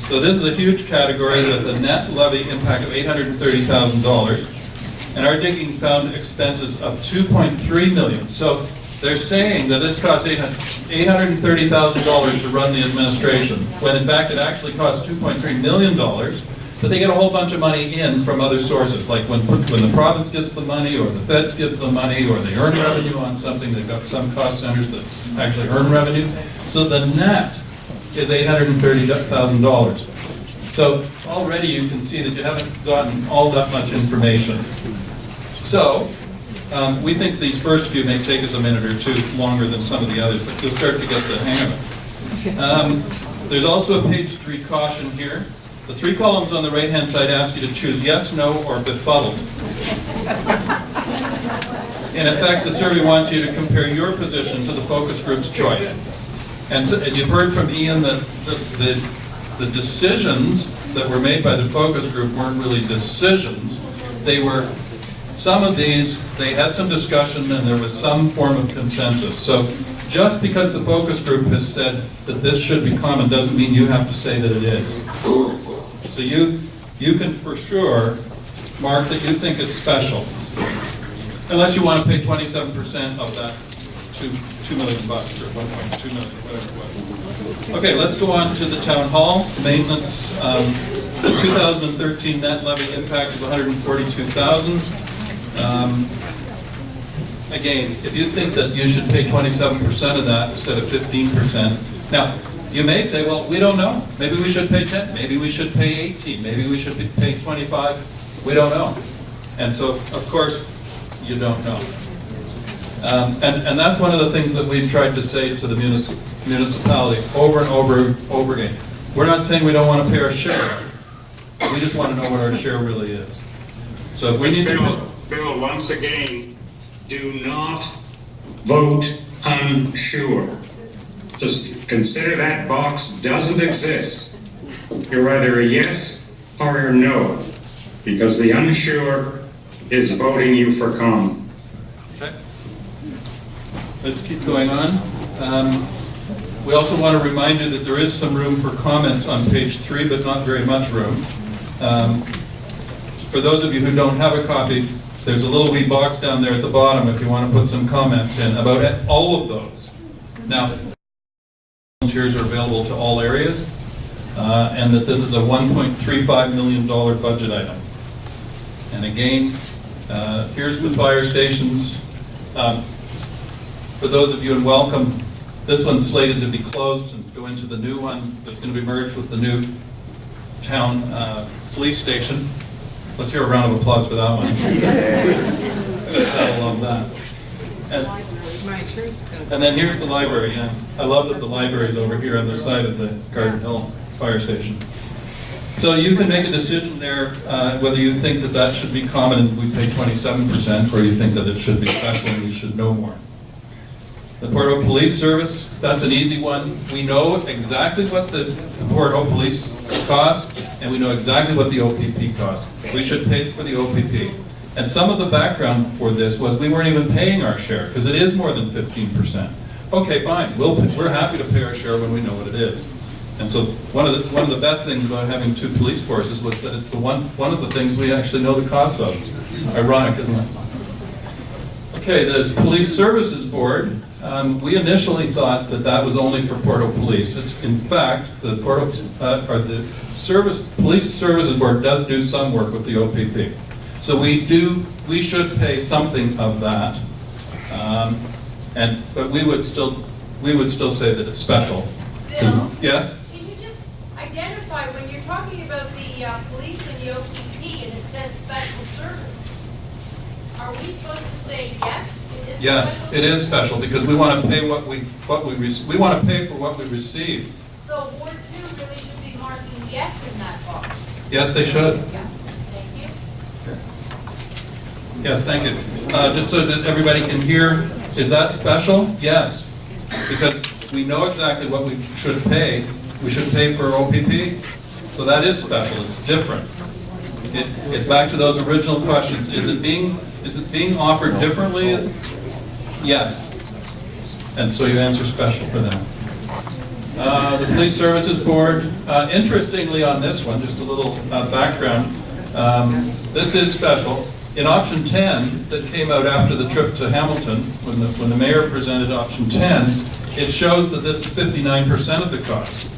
So this is a huge category with a net levy impact of $830,000, and our digging found expenses of $2.3 million. So they're saying that this costs $830,000 to run the administration, when in fact it actually costs $2.3 million, but they get a whole bunch of money in from other sources, like when the province gives the money, or the feds gives the money, or they earn revenue on something. They've got some cost centers that actually earn revenue. So the net is $830,000. So already you can see that you haven't gotten all that much information. So we think these first few may take us a minute or two longer than some of the others, but you'll start to get the hang of it. There's also a page 3 caution here. The 3 columns on the right-hand side ask you to choose yes, no, or befuddled. In effect, the survey wants you to compare your position to the focus group's choice. And, so, and you've heard from Ian that the decisions that were made by the focus group weren't really decisions. They were, some of these, they had some discussion and there was some form of consensus. So just because the focus group has said that this should be common doesn't mean you have to say that it is. So you can for sure mark that you think it's special. Unless you want to pay 27% of that $2 million or 1.2 million, whatever it was. Okay, let's go on to the town hall maintenance. The 2013 net levy impact is $142,000. Again, if you think that you should pay 27% of that instead of 15%, now you may say, well, we don't know. Maybe we should pay 10. Maybe we should pay 18. Maybe we should pay 25. We don't know. And so, of course, you don't know. And that's one of the things that we've tried to say to the municipality over and over again. We're not saying we don't want to pay our share. We just want to know what our share really is. So if we need to... Bill, once again, do not vote unsure. Just consider that box doesn't exist. You're either a yes or a no, because the unsure is voting you for common. Okay. Let's keep going on. We also want to remind you that there is some room for comments on page 3, but not very much room. For those of you who don't have a copy, there's a little wee box down there at the bottom if you want to put some comments in about all of those. Now, volunteers are available to all areas, and that this is a $1.35 million budget item. And again, here's the fire stations. For those of you in Welcome, this one's slated to be closed and go into the new one that's going to be merged with the new town police station. Let's hear a round of applause for that one. I love that. And then here's the library. Yeah. I love that the library is over here on the side of the Garden Hill fire station. So you can make a decision there whether you think that that should be common and we pay 27%, or you think that it should be special and we should know more. The Port Hope Police Service, that's an easy one. We know exactly what the Port Hope Police cost, and we know exactly what the OPP costs. We should pay for the OPP. And some of the background for this was we weren't even paying our share, because it is more than 15%. Okay, fine, we're happy to pay our share when we know what it is. And so one of the best things about having two police forces was that it's one of the things we actually know the costs of. Ironic, isn't it? Okay, this Police Services Board, we initially thought that that was only for Port Hope Police. It's in fact the Police Services Board does do some work with the OPP. So we should pay something of that, but we would still say that it's special. Bill? Yes? Can you just identify when you're talking about the police and the OPP and it says special service, are we supposed to say yes? Yes, it is special because we want to pay we want to pay for what we receive. So Ward 2 really should be marking yes in that box. Yes, they should. Yeah. Thank you. Yes, thank you. Just so that everybody can hear, is that special? Yes, because we know exactly what we should pay. We should pay for OPP, so that is special. It's different. It's back to those original questions. Is it being offered differently? Yes. And so you answer special for that. The Police Services Board, interestingly on this one, just a little background, this is special. In option 10 that came out after the trip to Hamilton, when the mayor presented option 10, it shows that this is 59% of the cost.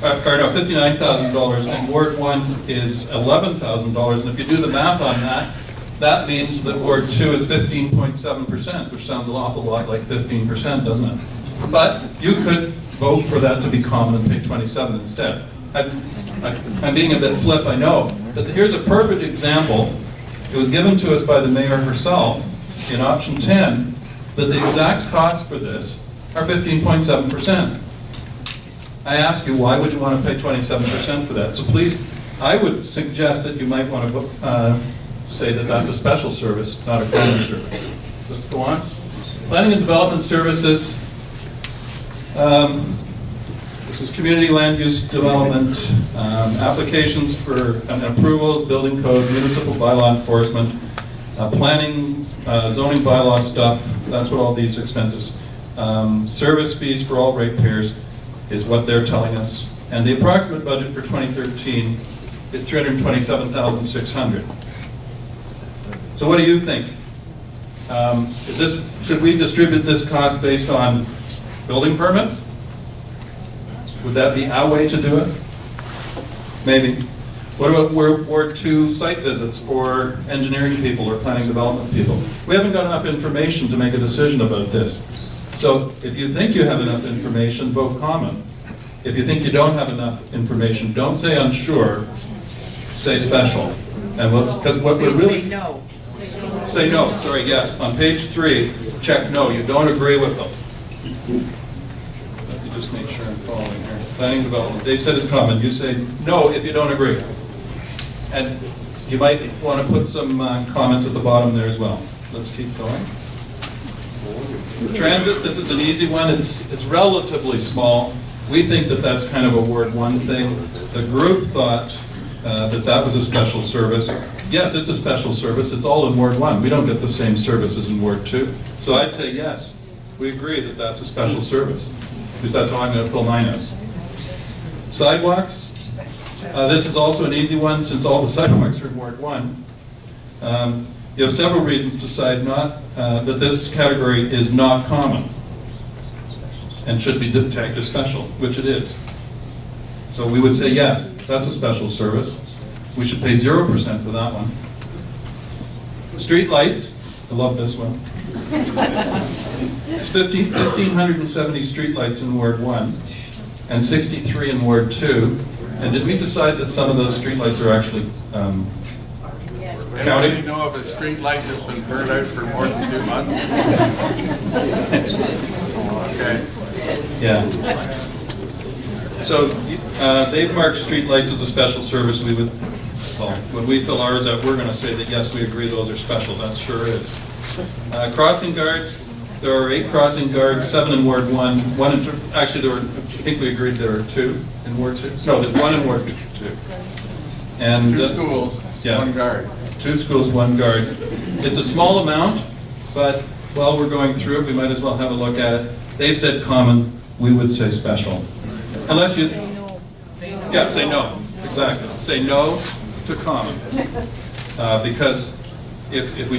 Or no, $59,000, and Ward 1 is $11,000, and if you do the math on that, that means that Ward 2 is 15.7%, which sounds an awful lot like 15%, doesn't it? But you could vote for that to be common and pay 27 instead. I'm being a bit flip, I know, but here's a perfect example. It was given to us by the mayor herself in option 10 that the exact cost for this are 15.7%. I ask you, why would you want to pay 27% for that? So please, I would suggest that you might want to say that that's a special service, not a common service. Let's go on. Planning and Development Services. This is community land use development, applications for approvals, building code, municipal bylaw enforcement, planning, zoning bylaw stuff. That's what all these expenses. Service fees for all ratepayers is what they're telling us. And the approximate budget for 2013 is $327,600. So what do you think? Should we distribute this cost based on building permits? Would that be our way to do it? Maybe. What about Ward 2 site visits for engineering people or planning development people? We haven't got enough information to make a decision about this. So if you think you have enough information, vote common. If you think you don't have enough information, don't say unsure, say special. And because what we're really... Say no. Say no, sorry, yes. On page 3, check no, you don't agree with them. Let me just make sure I'm following here. Planning development, Dave said it's common, you say no if you don't agree. And you might want to put some comments at the bottom there as well. Let's keep going. Transit, this is an easy one, it's relatively small. We think that that's kind of a Ward 1 thing. The group thought that was a special service. Yes, it's a special service. It's all in Ward 1. We don't get the same services in Ward 2. So I'd say yes. We agree that that's a special service, because that's how I'm going to fill mine out. Sidewalks. This is also an easy one, since all the sidewalks are in Ward 1. You have several reasons to decide that this category is not common and should be tagged as special, which it is. So we would say yes, that's a special service. We should pay 0% for that one. Street lights, I love this one. There's 1,570 street lights in Ward 1 and 63 in Ward 2. And did we decide that some of those street lights are actually Anybody know of a street light that's been burned out for more than 2 months? Okay. Yeah. So they've marked street lights as a special service. We would, well, when we fill ours out, we're going to say that yes, we agree those are special. That sure is. Crossing guards. There are 8 crossing guards, 7 in Ward 1. Actually, I think we agreed there are 2 in Ward 2. No, there's 1 in Ward 2. And 2 schools, yeah, 1 guard. 2 schools, 1 guard. It's a small amount, but while we're going through it, we might as well have a look at it. They've said common, we would say special. Unless you... Yeah, say no. Exactly. Say no to common. Because if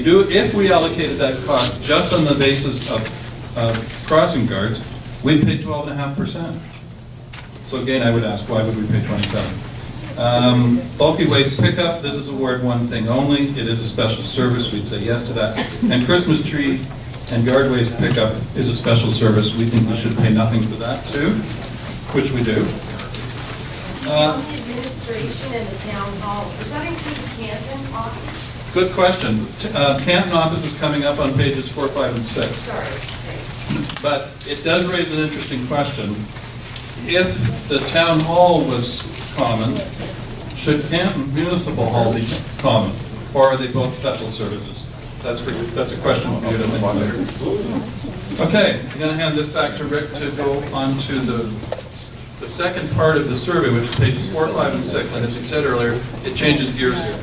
we allocated that cost just on the basis of crossing guards, we'd pay 12.5%. So again, I would ask, why would we pay 27? Bulky waste pickup, this is a Ward 1 thing only. It is a special service. We'd say yes to that. And Christmas tree and yard waste pickup is a special service. We think we should pay nothing for that too, which we do. The administration and the town hall, does that include the Canton office? Good question. Canton office is coming up on pages 4, 5, and 6. Sorry. But it does raise an interesting question. If the town hall was common, should Canton Municipal Hall be common? Or are they both special services? That's a question for you to think about. Okay, I'm going to hand this back to Rick to go on to the second part of the survey, which is pages 4, 5, and 6. And as you said earlier, it changes gears here.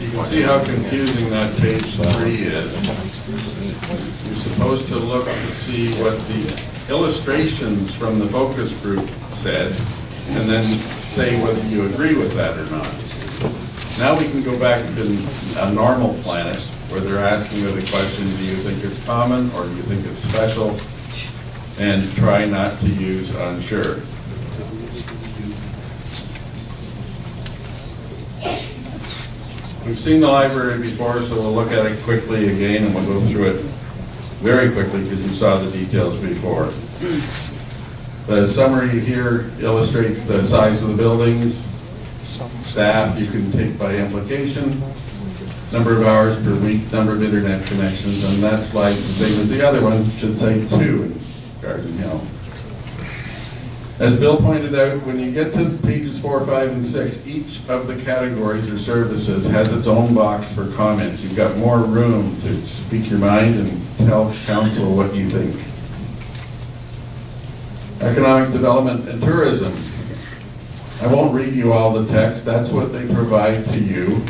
You can see how confusing that page 3 is. You're supposed to look to see what the illustrations from the focus group said, and then say whether you agree with that or not. Now we can go back to a normal planet where they're asking you the question, do you think it's common or do you think it's special? And try not to use unsure. We've seen the library before, so we'll look at it quickly again, and we'll go through it very quickly because you saw the details before. The summary here illustrates the size of the buildings, staff you can take by implication, number of hours per week, number of internet connections, and that slide's the same as the other one, should say 2 in Garden Hill. As Bill pointed out, when you get to pages 4, 5, and 6, each of the categories or services has its own box for comments. You've got more room to speak your mind and tell council what you think. Economic development and tourism. I won't read you all the text, that's what they provide to you.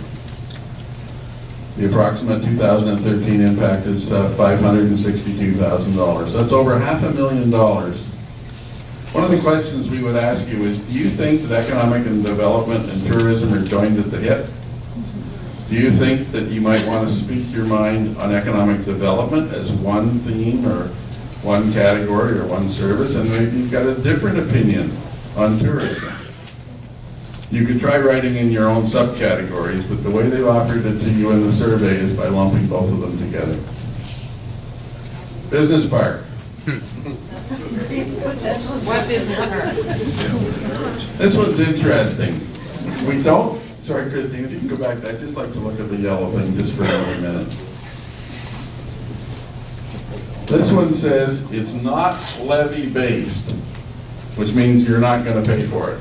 The approximate 2013 impact is $562,000. That's over $500,000. One of the questions we would ask you is, do you think that economic and development and tourism are joined at the hip? Do you think that you might want to speak your mind on economic development as one theme or one category or one service, and maybe you've got a different opinion on tourism? You could try writing in your own subcategories, but the way they've offered it to you in the survey is by lumping both of them together. Business park. What business park? This one's interesting. We don't, sorry Christine, if you can go back, I'd just like to look at the yellow thing just for another minute. This one says it's not levy-based, which means you're not going to pay for it.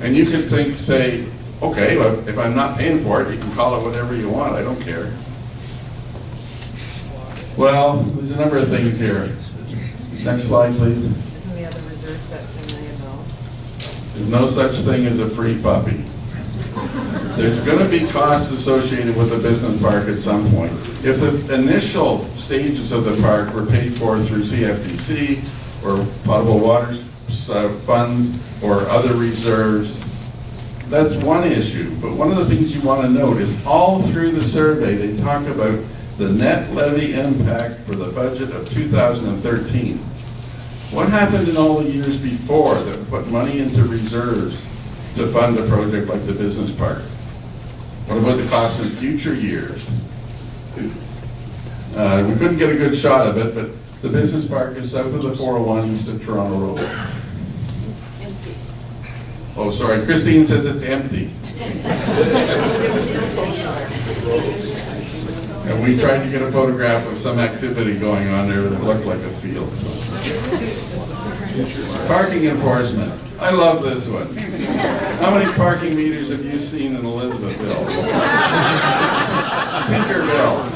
And you could think, say, okay, well, if I'm not paying for it, you can call it whatever you want, I don't care. Well, there's a number of things here. Next slide, please. Isn't the other reserve set $10 million? There's no such thing as a free puppy. There's going to be costs associated with the business park at some point. If the initial stages of the park were paid for through CFDC or potable water funds or other reserves, that's one issue. But one of the things you want to note is all through the survey they talk about the net levy impact for the budget of 2013. What happened in all the years before that put money into reserves to fund a project like the business park? What about the cost in future years? We couldn't get a good shot of it, but the business park is south of the 401 east of Toronto Road. Empty. Oh, sorry, Christine says it's empty. And we tried to get a photograph of some activity going on there that looked like a field. Parking enforcement. I love this one. How many parking meters have you seen in Elizabethville? Tinkerville.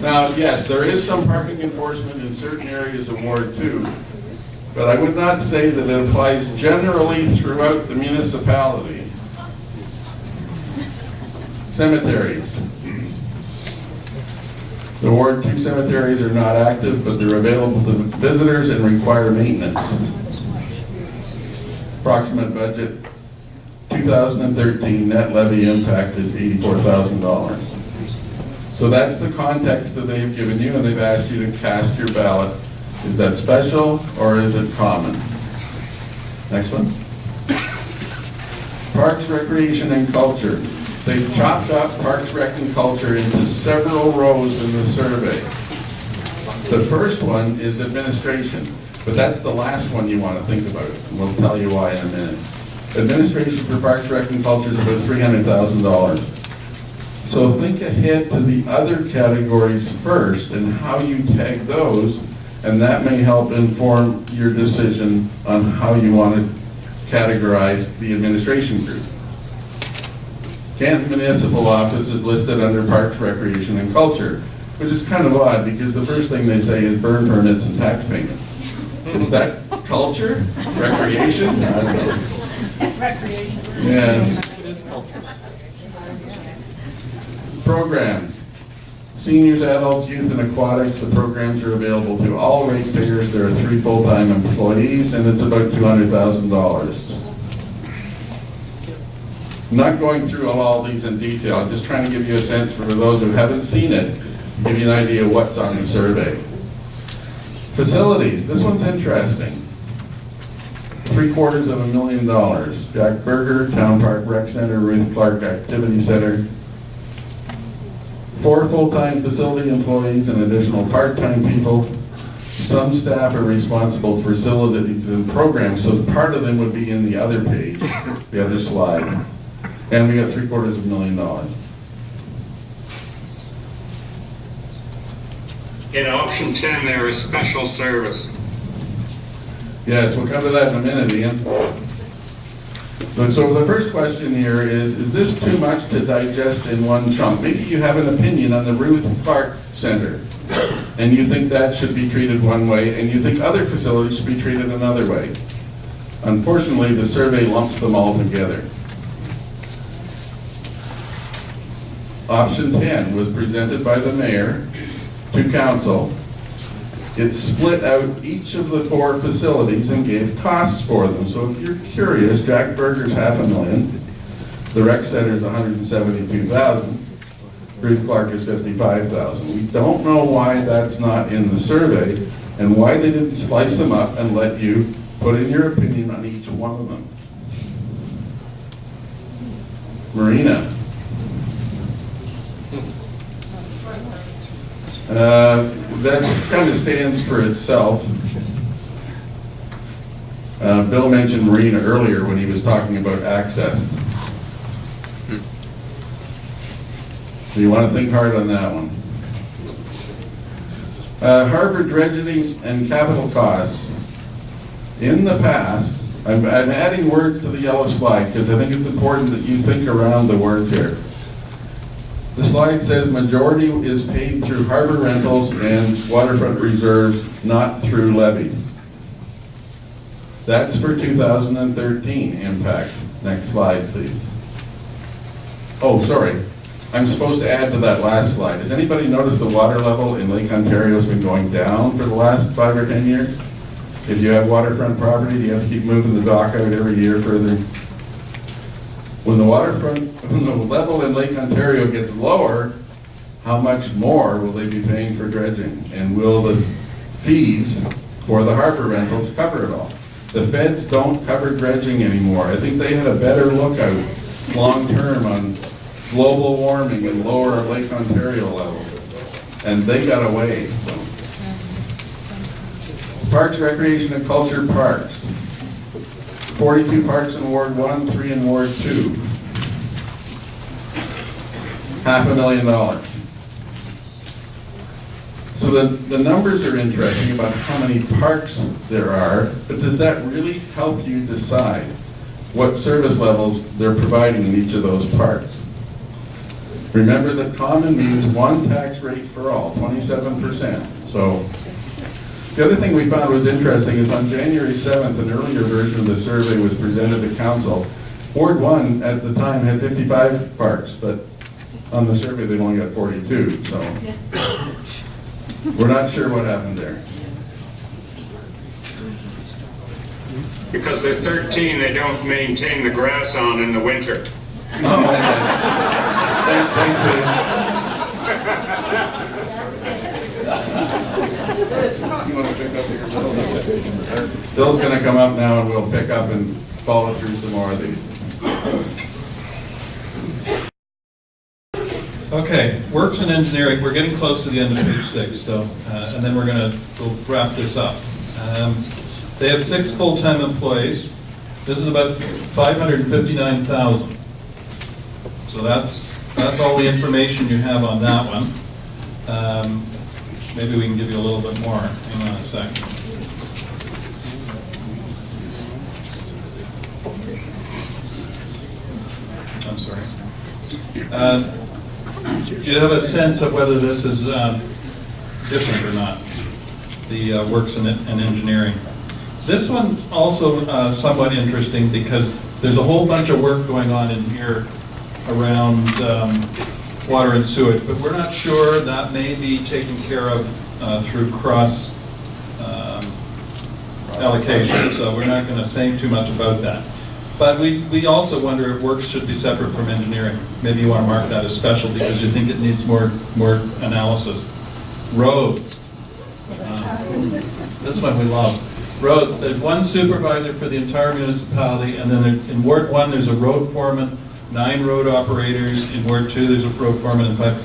Now, yes, there is some parking enforcement in certain areas of Ward 2, but I would not say that it applies generally throughout the municipality. Cemeteries. The Ward 2 cemeteries are not active, but they're available to visitors and require maintenance. Approximate budget, 2013 net levy impact is $84,000. So that's the context that they've given you, and they've asked you to cast your ballot. Is that special or is it common? Next one. Parks, Recreation, and Culture. They've chopped up Parks, Rec, and Culture into several rows in the survey. The first one is administration, but that's the last one you want to think about, and we'll tell you why in a minute. Administration for Parks, Rec, and Culture is about $300,000. So think ahead to the other categories first and how you tag those, and that may help inform your decision on how you want to categorize the administration group. Canton Municipal Office is listed under Parks, Recreation, and Culture, which is kind of odd because the first thing they say is burn permits and tax payments. Is that culture? Recreation? I don't know. Recreation. Yes. Programs. Seniors, adults, youth, and aquatics. The programs are available to all ratepayers. There are 3 full-time employees, and it's about $200,000. I'm not going through all these in detail. I'm just trying to give you a sense for those who haven't seen it, give you an idea of what's on the survey. Facilities. This one's interesting. $750,000. Jack Berger, Town Park Rec Center, Ruth Clark Activity Center. 4 full-time facility employees and additional part-time people. Some staff are responsible for facilities and programs, so part of them would be in the other page, the other slide. And we got $750,000. In option 10, there is special service. Yes, we'll come to that in a minute, Ian. So the first question here is this too much to digest in one chunk? Maybe you have an opinion on the Ruth Clark Center. and you think that should be treated one way, and you think other facilities should be treated another way. Unfortunately, the survey lumps them all together. Option 10 was presented by the mayor to council. It split out each of the 4 facilities and gave costs for them. So if you're curious, Jack Berger's $500,000, the rec center's $172,000, Bruce Clark is $55,000. We don't know why that's not in the survey and why they didn't slice them up and let you put in your opinion on each one of them. Marina. That kind of stands for itself. Bill mentioned Marina earlier when he was talking about access. So you want to think hard on that one. Harbor dredging and capital costs. In the past, I'm adding words to the yellow slide because I think it's important that you think around the words here. The slide says majority is paid through harbor rentals and waterfront reserves, not through levies. That's for 2013 impact. Next slide, please. Oh, sorry. I'm supposed to add to that last slide. Has anybody noticed the water level in Lake Ontario has been going down for the last 5 or 10 years? If you have waterfront property, you have to keep moving the dock out every year further. When the level in Lake Ontario gets lower, how much more will they be paying for dredging? And will the fees for the harbor rentals cover it all? The feds don't cover dredging anymore. I think they had a better lookout long-term on global warming and lower Lake Ontario level. And they got away. So. Parks, Recreation, and Culture Parks. 42 parks in Ward 1, 3 in Ward 2. $500,000. So the numbers are interesting about how many parks there are, but does that really help you decide what service levels they're providing in each of those parks? Remember that common means one tax rate for all, 27%. So the other thing we found was interesting is on January 7th, an earlier version of the survey was presented to council. Ward 1 at the time had 55 parks, but on the survey they've only got 42, so we're not sure what happened there. Because they're 13, they don't maintain the grass on in the winter. Oh, okay. Thanks, Ed. You want to pick up your Bill's going to come up now and we'll pick up and follow through some more of these. Okay, works and engineering, we're getting close to the end of page 6, so, and then we'll wrap this up. They have 6 full-time employees. This is about 559,000. So that's all the information you have on that one. Maybe we can give you a little bit more. Hang on a second. I'm sorry. Do you have a sense of whether this is different or not, the works and engineering? This one's also somewhat interesting because there's a whole bunch of work going on in here around water and sewage, but we're not sure that may be taken care of through cross allocation, so we're not going to say too much about that. But we also wonder if works should be separate from engineering. Maybe you want to mark that as special because you think it needs more analysis. Roads. This one we love. Roads. There's one supervisor for the entire municipality, and then in Ward 1 there's a road foreman, 9 road operators. In Ward 2 there's a road foreman and 5.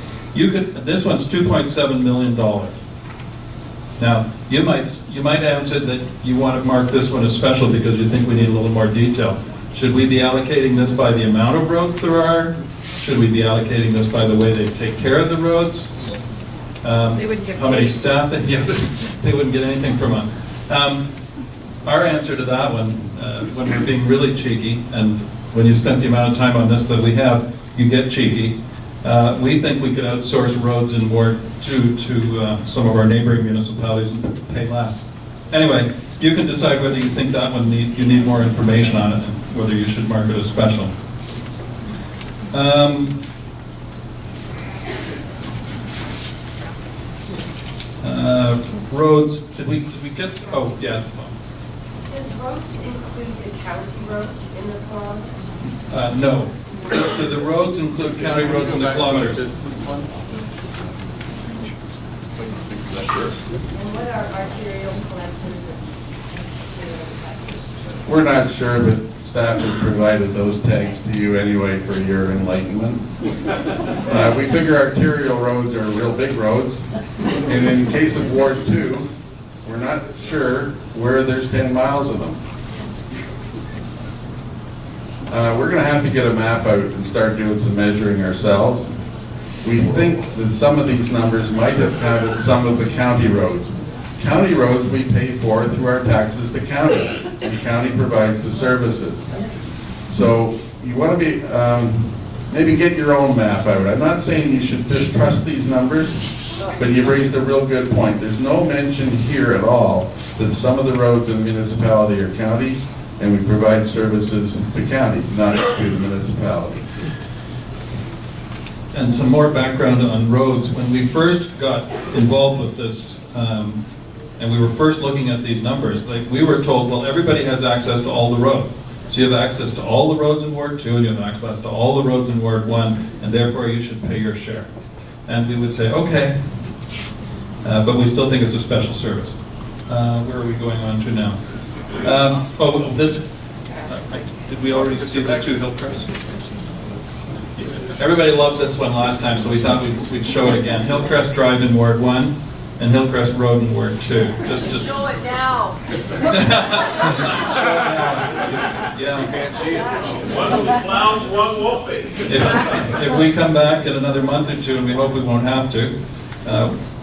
This one's $2.7 million. Now you might answer that you want to mark this one as special because you think we need a little more detail. Should we be allocating this by the amount of roads there are? Should we be allocating this by the way they take care of the roads? They wouldn't get how many paid. staff? They wouldn't get anything from us. Our answer to that one, when we're being really cheeky, and when you spend the amount of time on this that we have, you get cheeky. We think we could outsource roads in Ward 2 to some of our neighboring municipalities and pay less. Anyway, you can decide whether you think that one you need more information on it and whether you should mark it as special. Roads, did we get, oh, yes. Does roads include the county roads in the kilometers? No. The roads include county roads and the kilometers. And what are arterial collectors and We're not sure, but staff has provided those tags to you anyway for your enlightenment. We figure arterial roads are real big roads, and in case of Ward 2, we're not sure where there's 10 miles of them. We're going to have to get a map out and start doing some measuring ourselves. We think that some of these numbers might have counted some of the county roads. County roads we pay for through our taxes to county, and county provides the services. So you want to be, maybe get your own map out. I'm not saying you should just trust these numbers, but you've raised a real good point. There's no mention here at all that some of the roads in the municipality are county, and we provide services to county, not to the municipality. And some more background on roads. When we first got involved with this, and we were first looking at these numbers, like we were told, well, everybody has access to all the roads. So you have access to all the roads in Ward 2, and you have access to all the roads in Ward 1, and therefore you should pay your share. And we would say, okay, but we still think it's a special service. Where are we going on to now? Did we already see the 2 Hillcrest? Everybody loved this one last time, so we thought we'd show it again. Hillcrest Drive in Ward 1 and Hillcrest Road in Ward 2. Just show it now. Yeah. You can't see it. One will be plowed, one won't be. If we come back in another month or 2, and we hope we won't have to,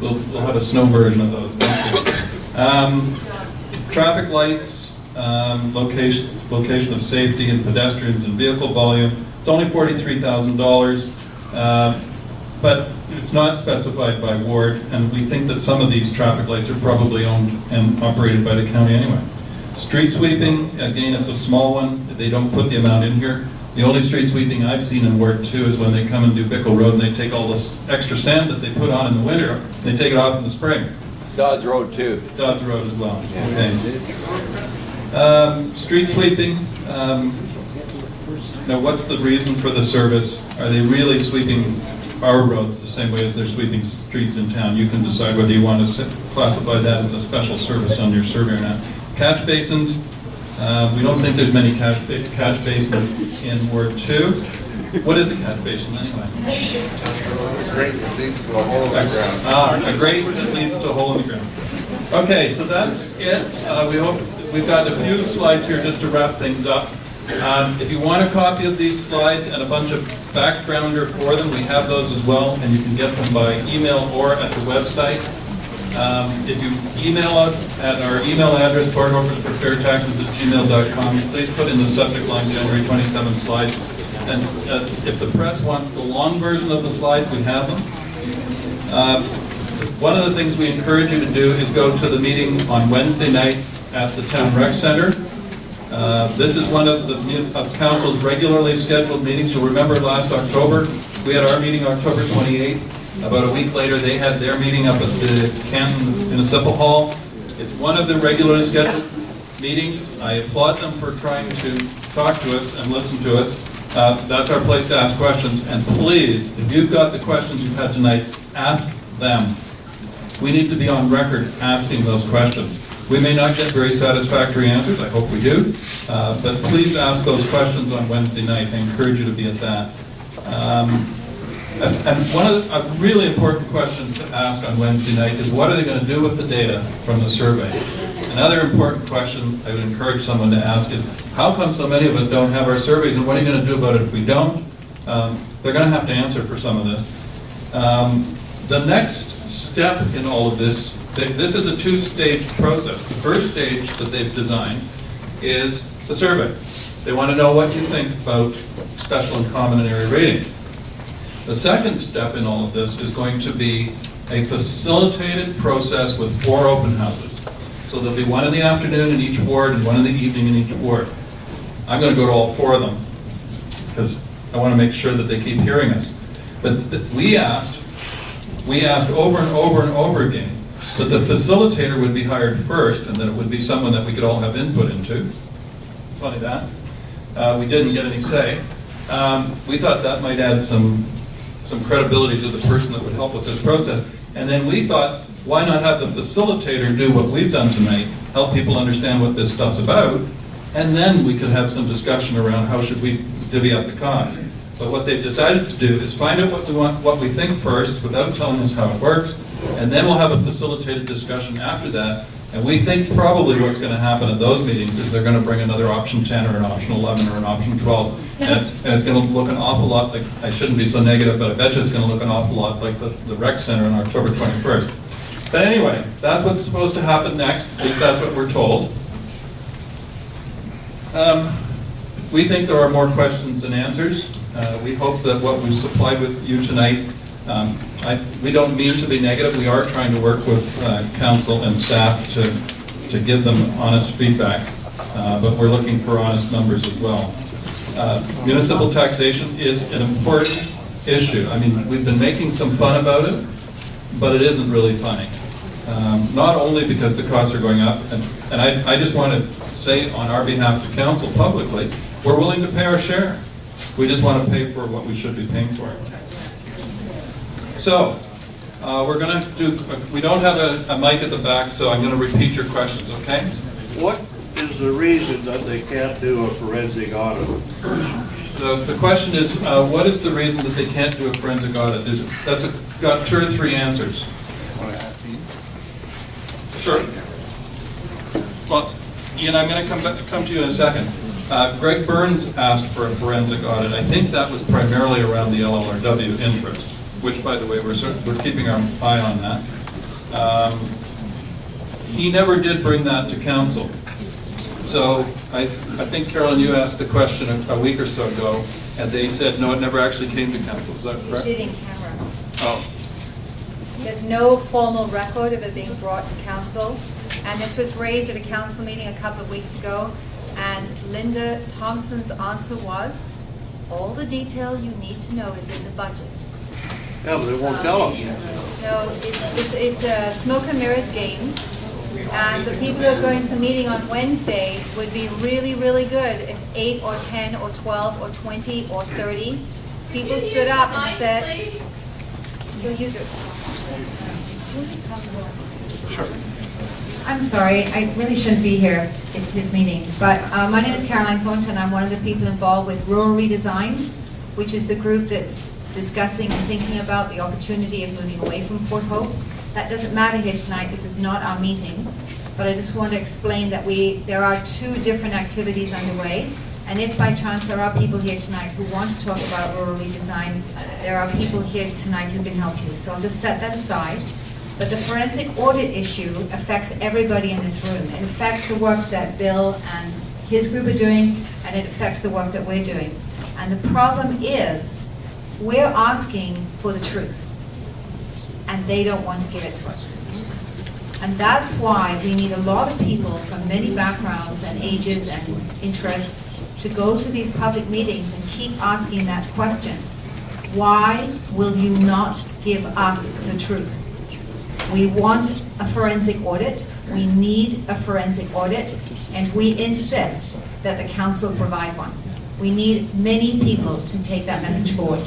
we'll have a snow version of those. Traffic lights, location of safety and pedestrians and vehicle volume. It's only $43,000, but it's not specified by ward, and we think that some of these traffic lights are probably owned and operated by the county anyway. Street sweeping, again, it's a small one. They don't put the amount in here. The only street sweeping I've seen in Ward 2 is when they come and do Bickle Road and they take all this extra sand that they put on in the winter, and they take it off in the spring. Dodds Road too. Dodds Road as well. Okay. Street sweeping. Now, what's the reason for the service? Are they really sweeping our roads the same way as they're sweeping streets in town? You can decide whether you want to classify that as a special service on your survey or not. Catch basins. We don't think there's many catch basins in Ward 2. What is a catch basin anyway? A grate that leads to a hole in the ground. A grate that leads to a hole in the ground. Okay, so that's it. We hope we've got a few slides here just to wrap things up. If you want a copy of these slides and a bunch of backgrounder for them, we have those as well, and you can get them by email or at the website. If you email us at our email address, boardoffersforfairtaxes@gmail.com, please put in the subject line January 27th slides. And if the press wants the long version of the slides, we have them. One of the things we encourage you to do is go to the meeting on Wednesday night at the Town Rec Center. This is one of Council's regularly scheduled meetings. You'll remember last October, we had our meeting October 28th. About a week later, they had their meeting up at the Canton Municipal Hall. It's one of the regularly scheduled meetings. I applaud them for trying to talk to us and listen to us. That's our place to ask questions. And please, if you've got the questions you've had tonight, ask them. We need to be on record asking those questions. We may not get very satisfactory answers, I hope we do, but please ask those questions on Wednesday night. I encourage you to be at that. And a really important question to ask on Wednesday night is, what are they going to do with the data from the survey? Another important question I would encourage someone to ask is, how come so many of us don't have our surveys, and what are you going to do about it if we don't? They're going to have to answer for some of this. The next step in all of this, this is a two-stage process. The first stage that they've designed is the survey. They want to know what you think about special and common and area rating. The second step in all of this is going to be a facilitated process with 4 open houses. So there'll be one in the afternoon in each ward and one in the evening in each ward. I'm going to go to all 4 of them because I want to make sure that they keep hearing us. But we asked over and over and over again that the facilitator would be hired first and that it would be someone that we could all have input into. Funny that. We didn't get any say. We thought that might add some credibility to the person that would help with this process. And then we thought, why not have the facilitator do what we've done tonight, help people understand what this stuff's about, and then we could have some discussion around how should we divvy up the cost. But what they've decided to do is find out what we think first without telling us how it works, and then we'll have a facilitated discussion after that. And we think probably what's going to happen at those meetings is they're going to bring another option 10 or an option 11 or an option 12. And it's going to look an awful lot like, I shouldn't be so negative, but I bet you it's going to look an awful lot like the rec center on October 21st. But anyway, that's what's supposed to happen next. At least that's what we're told. We think there are more questions than answers. We hope that what we've supplied with you tonight, we don't mean to be negative. We are trying to work with council and staff to give them honest feedback, but we're looking for honest numbers as well. Municipal taxation is an important issue. I mean, we've been making some fun about it, but it isn't really funny. Not only because the costs are going up, and I just want to say on our behalf to council publicly, we're willing to pay our share. We just want to pay for what we should be paying for. So, we're going to do, we don't have a mic at the back, so I'm going to repeat your questions, okay? What is the reason that they can't do a forensic audit? The question is, what is the reason that they can't do a forensic audit? That's got 2 or 3 answers. Sure. Well, Ian, I'm going to come to you in a second. Greg Burns asked for a forensic audit. I think that was primarily around the LLRW interest, which, by the way, we're keeping our eye on that. He never did bring that to council. So I think, Carolyn, you asked the question a week or so ago, and they said, no, it never actually came to council. Is that correct? You did in camera. Oh. There's no formal record of it being brought to council, and this was raised at a council meeting a couple of weeks ago, and Linda Thompson's answer was, all the detail you need to know is in the budget. Yeah, but they won't tell us. No, it's a smoke and mirrors game, and the people who are going to the meeting on Wednesday would be really, really good if 8 or 10 or 12 or 20 or 30 people stood up and said, will you do it? Sure. I'm sorry, I really shouldn't be here. It's his meeting. But my name is Caroline Thornton. I'm one of the people involved with Rural Redesign, which is the group that's discussing and thinking about the opportunity of moving away from Fort Hope. That doesn't matter here tonight. This is not our meeting. But I just want to explain that there are 2 different activities underway. And if by chance there are people here tonight who want to talk about rural redesign, there are people here tonight who can help you. So I'll just set that aside. But the forensic audit issue affects everybody in this room. It affects the work that Bill and his group are doing, and it affects the work that we're doing. And the problem is, we're asking for the truth, and they don't want to give it to us. And that's why we need a lot of people from many backgrounds and ages and interests to go to these public meetings and keep asking that question. Why will you not give us the truth? We want a forensic audit, we need a forensic audit, and we insist that the council provide one. We need many people to take that message forward.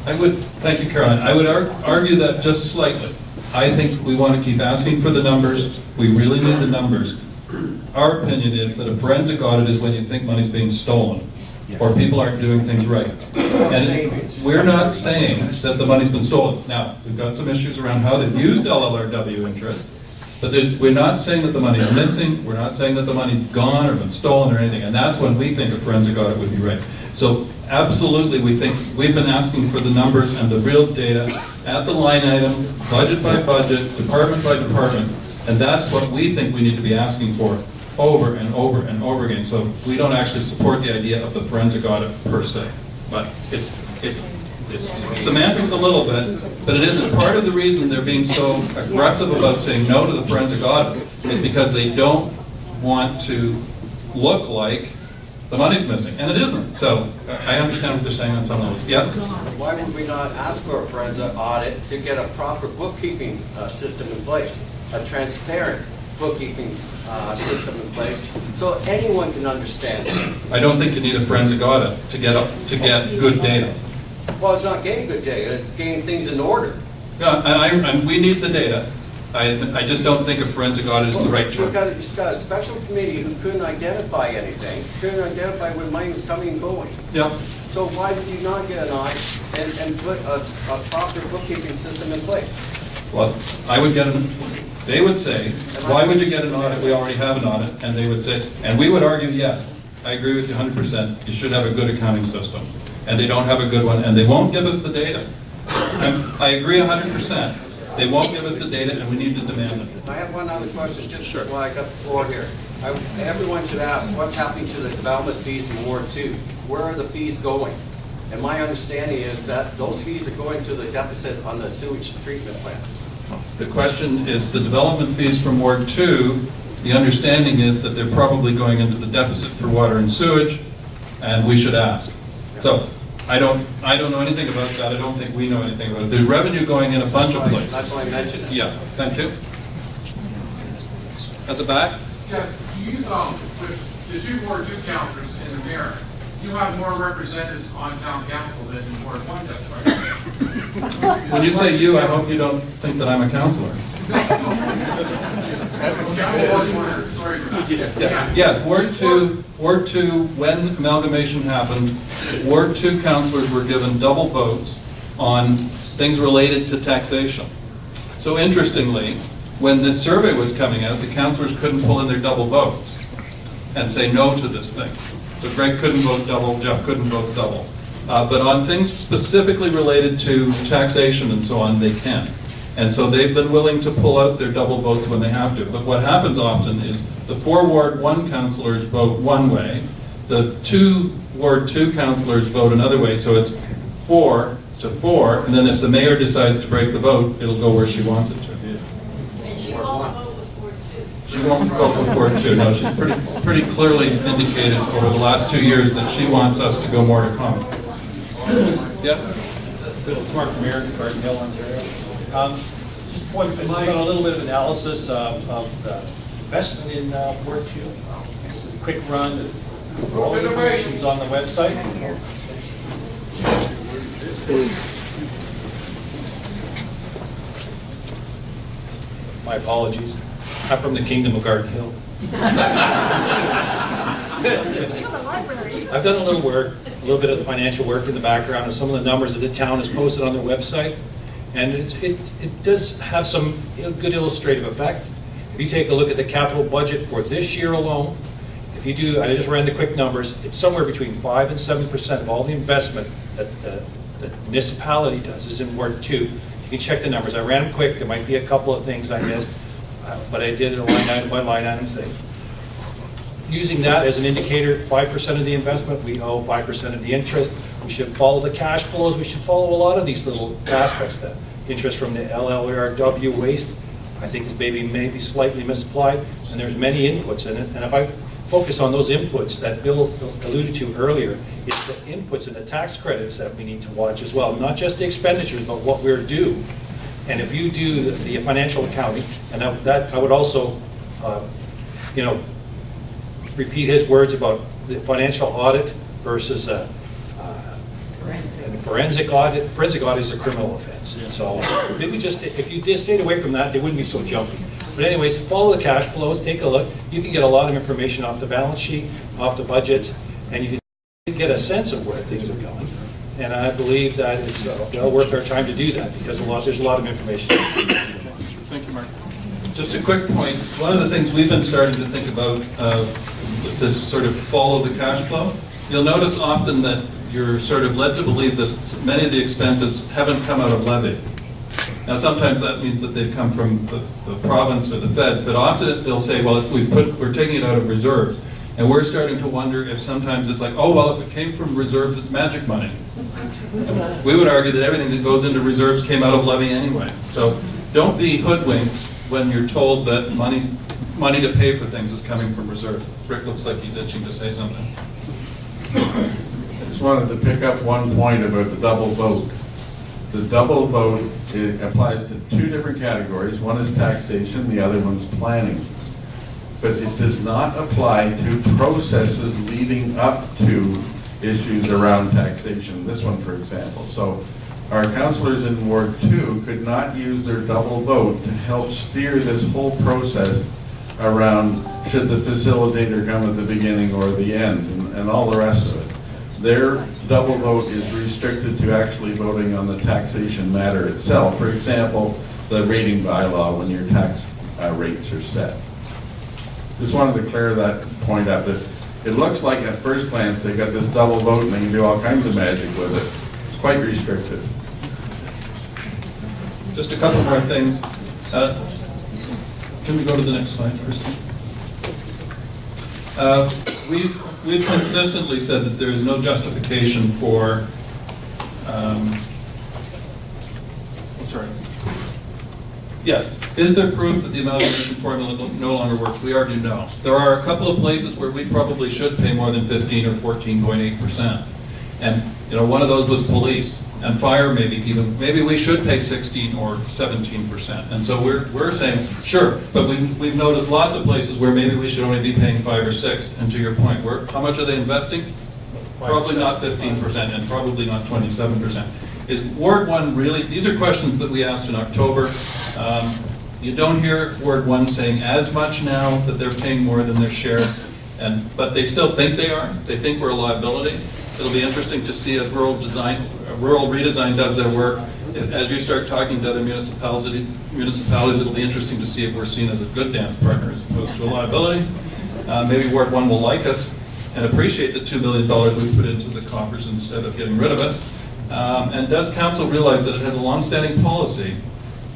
Thank you, Caroline. I would argue that just slightly. I think we want to keep asking for the numbers. We really need the numbers. Our opinion is that a forensic audit is when you think money's being stolen, or people aren't doing things right. And we're not saying that the money's been stolen. Now, we've got some issues around how they've used LLRW interest, but we're not saying that the money's missing, we're not saying that the money's gone or been stolen or anything, and that's when we think a forensic audit would be right. So absolutely, we think we've been asking for the numbers and the real data at the line item, budget by budget, department by department, and that's what we think we need to be asking for over and over and over again. So we don't actually support the idea of the forensic audit per se, but it's it's semantics a little bit, but it isn't. Part of the reason they're being so aggressive about saying no to the forensic audit is because they don't want to look like the money's missing, and it isn't. So I understand what they're saying on some levels. Yes? Why would we not ask for a forensic audit to get a proper bookkeeping system in place, a transparent bookkeeping system in place, so anyone can understand it? I don't think you need a forensic audit to get good data. Well, it's not getting good data, it's getting things in order. Yeah, and we need the data. I just don't think a forensic audit is the right choice. It's got a special committee who couldn't identify anything, couldn't identify when money was coming and going. Yeah. So why would you not get an audit and put a proper bookkeeping system in place? Well, I would get they would say, why would you get an audit? We already have an audit. And they would say, and we would argue, yes, I agree with you 100%. You should have a good accounting system. And they don't have a good one, and they won't give us the data. I agree 100%. They won't give us the data, and we need to demand it. I have one other question, just while I got the floor here. Everyone should ask, what's happening to the development fees in Ward 2? Where are the fees going? And my understanding is that those fees are going to the deficit on the sewage treatment plant. The question is the development fees from Ward 2, the understanding is that they're probably going into the deficit for water and sewage, and we should ask. So, I don't know anything about that. I don't think we know anything about it. There's revenue going in a bunch of places. That's why I mentioned it. Yeah, thank you. At the back? Yes, you saw with the two Ward 2 councillors in the mayor, you have more representatives on town council than Ward 1 does, right? When you say you, I hope you don't think that I'm a councillor. Sorry for that. Yeah. Yes, Ward 2, when amalgamation happened, Ward 2 councillors were given double votes on things related to taxation. So interestingly, when this survey was coming out, the councillors couldn't pull in their double votes and say no to this thing. So Greg couldn't vote double, Jeff couldn't vote double. But on things specifically related to taxation and so on, they can. And so they've been willing to pull out their double votes when they have to. But what happens often is the 4 Ward 1 councillors vote one way, the 2 Ward 2 councillors vote another way, so it's 4 to 4, and then if the mayor decides to break the vote, it'll go where she wants it to. And she won't vote with Ward 2. She won't vote with Ward 2, no, she's pretty clearly indicated over the last 2 years that she wants us to go more to common. Yeah? Bill, it's Mark Mayor, Garden Hill, Ontario. Just done a little bit of analysis of the investment in Ward 2. Just a quick run. All the information's on the website. My apologies. I'm from the Kingdom of Garden Hill. I've done a little work, a little bit of the financial work in the background, and some of the numbers that the town has posted on their website. And it does have some good illustrative effect. If you take a look at the capital budget for this year alone, if you do, I just ran the quick numbers, it's somewhere between 5 and 7% of all the investment that the municipality does is in Ward 2. You can check the numbers. I ran them quick. There might be a couple of things I missed, but I did it a line item by line item thing. Using that as an indicator, 5% of the investment, we owe 5% of the interest. We should follow the cash flows. We should follow a lot of these little aspects. The interest from the LLRW waste, I think is maybe slightly misapplied, and there's many inputs in it. And if I focus on those inputs that Bill alluded to earlier, it's the inputs and the tax credits that we need to watch as well, not just the expenditures, but what we're due. And if you do the financial accounting, and I would also, repeat his words about the financial audit versus forensic audit. Forensic audit is a criminal offense. So maybe if you just stayed away from that, they wouldn't be so jumpy. But anyways, follow the cash flows, take a look. You can get a lot of information off the balance sheet, off the budgets, and you can get a sense of where things are going. And I believe that it's well worth our time to do that because there's a lot of information. Thank you, Mark. Just a quick point. One of the things we've been starting to think about with this sort of follow the cash flow, you'll notice often that you're sort of led to believe that many of the expenses haven't come out of levy. Now, sometimes that means that they've come from the province or the feds, but often they'll say, well, we're taking it out of reserves. And we're starting to wonder if sometimes it's like, oh, well, if it came from reserves, it's magic money. We would argue that everything that goes into reserves came out of levy anyway. So don't be hoodwinked when you're told that money to pay for things is coming from reserves. Rick looks like he's itching to say something. I just wanted to pick up one point about the double vote. The double vote, it applies to two different categories. One is taxation, the other one's planning. But it does not apply to processes leading up to issues around taxation. This one, for example. So our councillors in Ward 2 could not use their double vote to help steer this whole process around should the facilitator come at the beginning or the end and all the rest of it. Their double vote is restricted to actually voting on the taxation matter itself. For example, the rating bylaw when your tax rates are set. Just wanted to clear that point up. That it looks like at first glance they got this double vote and they can do all kinds of magic with it. It's quite restrictive. Just a couple more things. Can we go to the next slide first? We've consistently said that there is no justification for, sorry. Yes, is there proof that the amalgamation formula no longer works? We argue no. There are a couple of places where we probably should pay more than 15 or 14.8%. And one of those was police and fire. Maybe we should pay 16 or 17%. And so we're saying sure, but we've noticed lots of places where maybe we should only be paying 5 or 6. And to your point, how much are they investing? Probably not 15% and probably not 27%. Is Ward 1 really? These are questions that we asked in October. You don't hear Ward 1 saying as much now that they're paying more than their share, but they still think they are. They think we're a liability. It'll be interesting to see as rural redesign does their work. As you start talking to other municipalities, it'll be interesting to see if we're seen as a good dance partner as opposed to a liability. Maybe Ward 1 will like us and appreciate the $2 million we put into the coffers instead of getting rid of us. And does council realize that it has a long-standing policy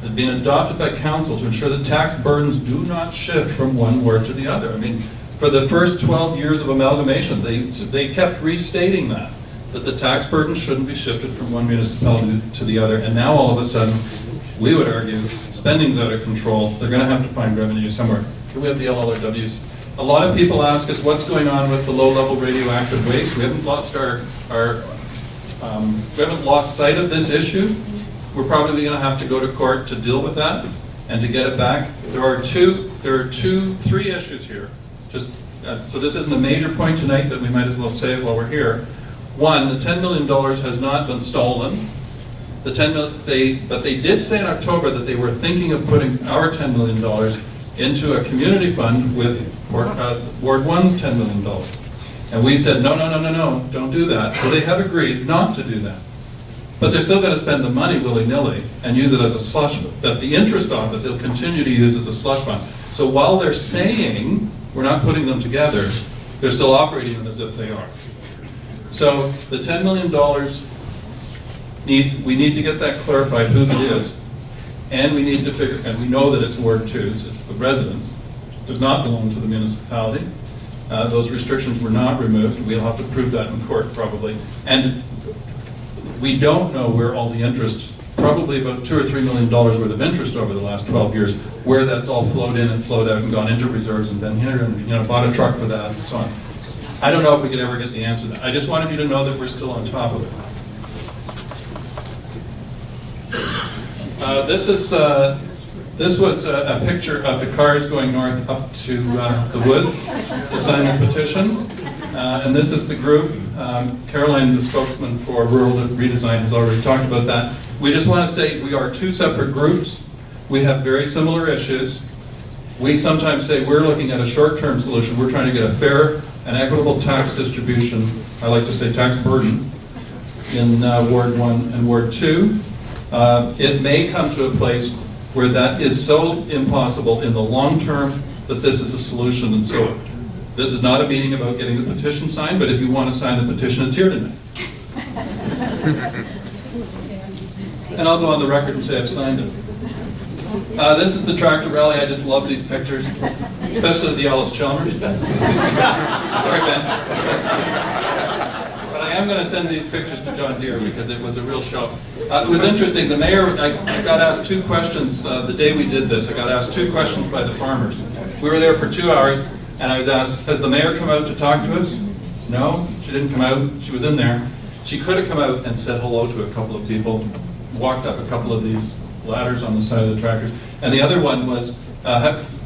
that being adopted by council to ensure that tax burdens do not shift from one ward to the other? I mean, for the first 12 years of amalgamation, they kept restating that the tax burden shouldn't be shifted from one municipality to the other. And now all of a sudden, we would argue, spending's out of control. They're going to have to find revenue somewhere. Here we have the LLRWs. A lot of people ask us what's going on with the low-level radioactive waste. We haven't lost we haven't lost sight of this issue. We're probably going to have to go to court to deal with that and to get it back. There are three issues here. So this isn't a major point tonight, but we might as well say it while we're here. One, the $10 million has not been stolen. But they did say in October that they were thinking of putting our $10 million into a community fund with Ward 1's $10 million. And we said, no, don't do that. So they have agreed not to do that. But they're still going to spend the money willy-nilly and use it as a slush fund. That the interest on it they'll continue to use as a slush fund. So while they're saying we're not putting them together, they're still operating them as if they are. So the $10 million we need to get that clarified whose it is, and we need to figure, and we know that it's Ward 2's, it's the residents, does not belong to the municipality. Those restrictions were not removed. We'll have to prove that in court probably. And we don't know where all the interest, probably about $2 or $3 million worth of interest over the last 12 years, where that's all flowed in and flowed out and gone into reserves and been here and bought a truck for that and so on. I don't know if we could ever get the answer to that. I just wanted you to know that we're still on top of it. This was a picture of the cars going north up to the woods to sign the petition. And this is the group. Caroline, the spokesman for Rural Redesign, has already talked about that. We just want to say we are two separate groups. We have very similar issues. We sometimes say we're looking at a short-term solution. We're trying to get a fair and equitable tax distribution, I like to say tax burden, in Ward 1 and Ward 2. It may come to a place where that is so impossible in the long term that this is a solution. And so this is not a meeting about getting the petition signed, but if you want to sign the petition, it's here tonight. And I'll go on the record and say I've signed it. This is the tractor rally. I just love these pictures, especially the Ellis Chalmers. Sorry, Ben. But I am going to send these pictures to John Deere because it was a real show. It was interesting. The mayor, I got asked 2 questions the day we did this. I got asked 2 questions by the farmers. We were there for 2 hours, and I was asked, has the mayor come out to talk to us? No, she didn't come out. She was in there. She could have come out and said hello to a couple of people, walked up a couple of these ladders on the side of the tractors. And the other one was,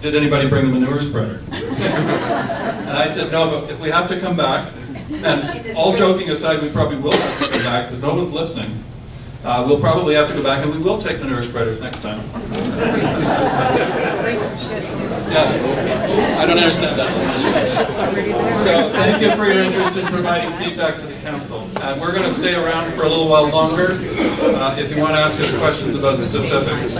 did anybody bring a manure spreader? And I said, no, but if we have to come back, and all joking aside, we probably will have to come back because no one's listening. We'll probably have to go back and we will take manure spreaders next time. Yeah, I don't understand that. So thank you for your interest in providing feedback to the council. We're going to stay around for a little while longer if you want to ask us questions about specifics.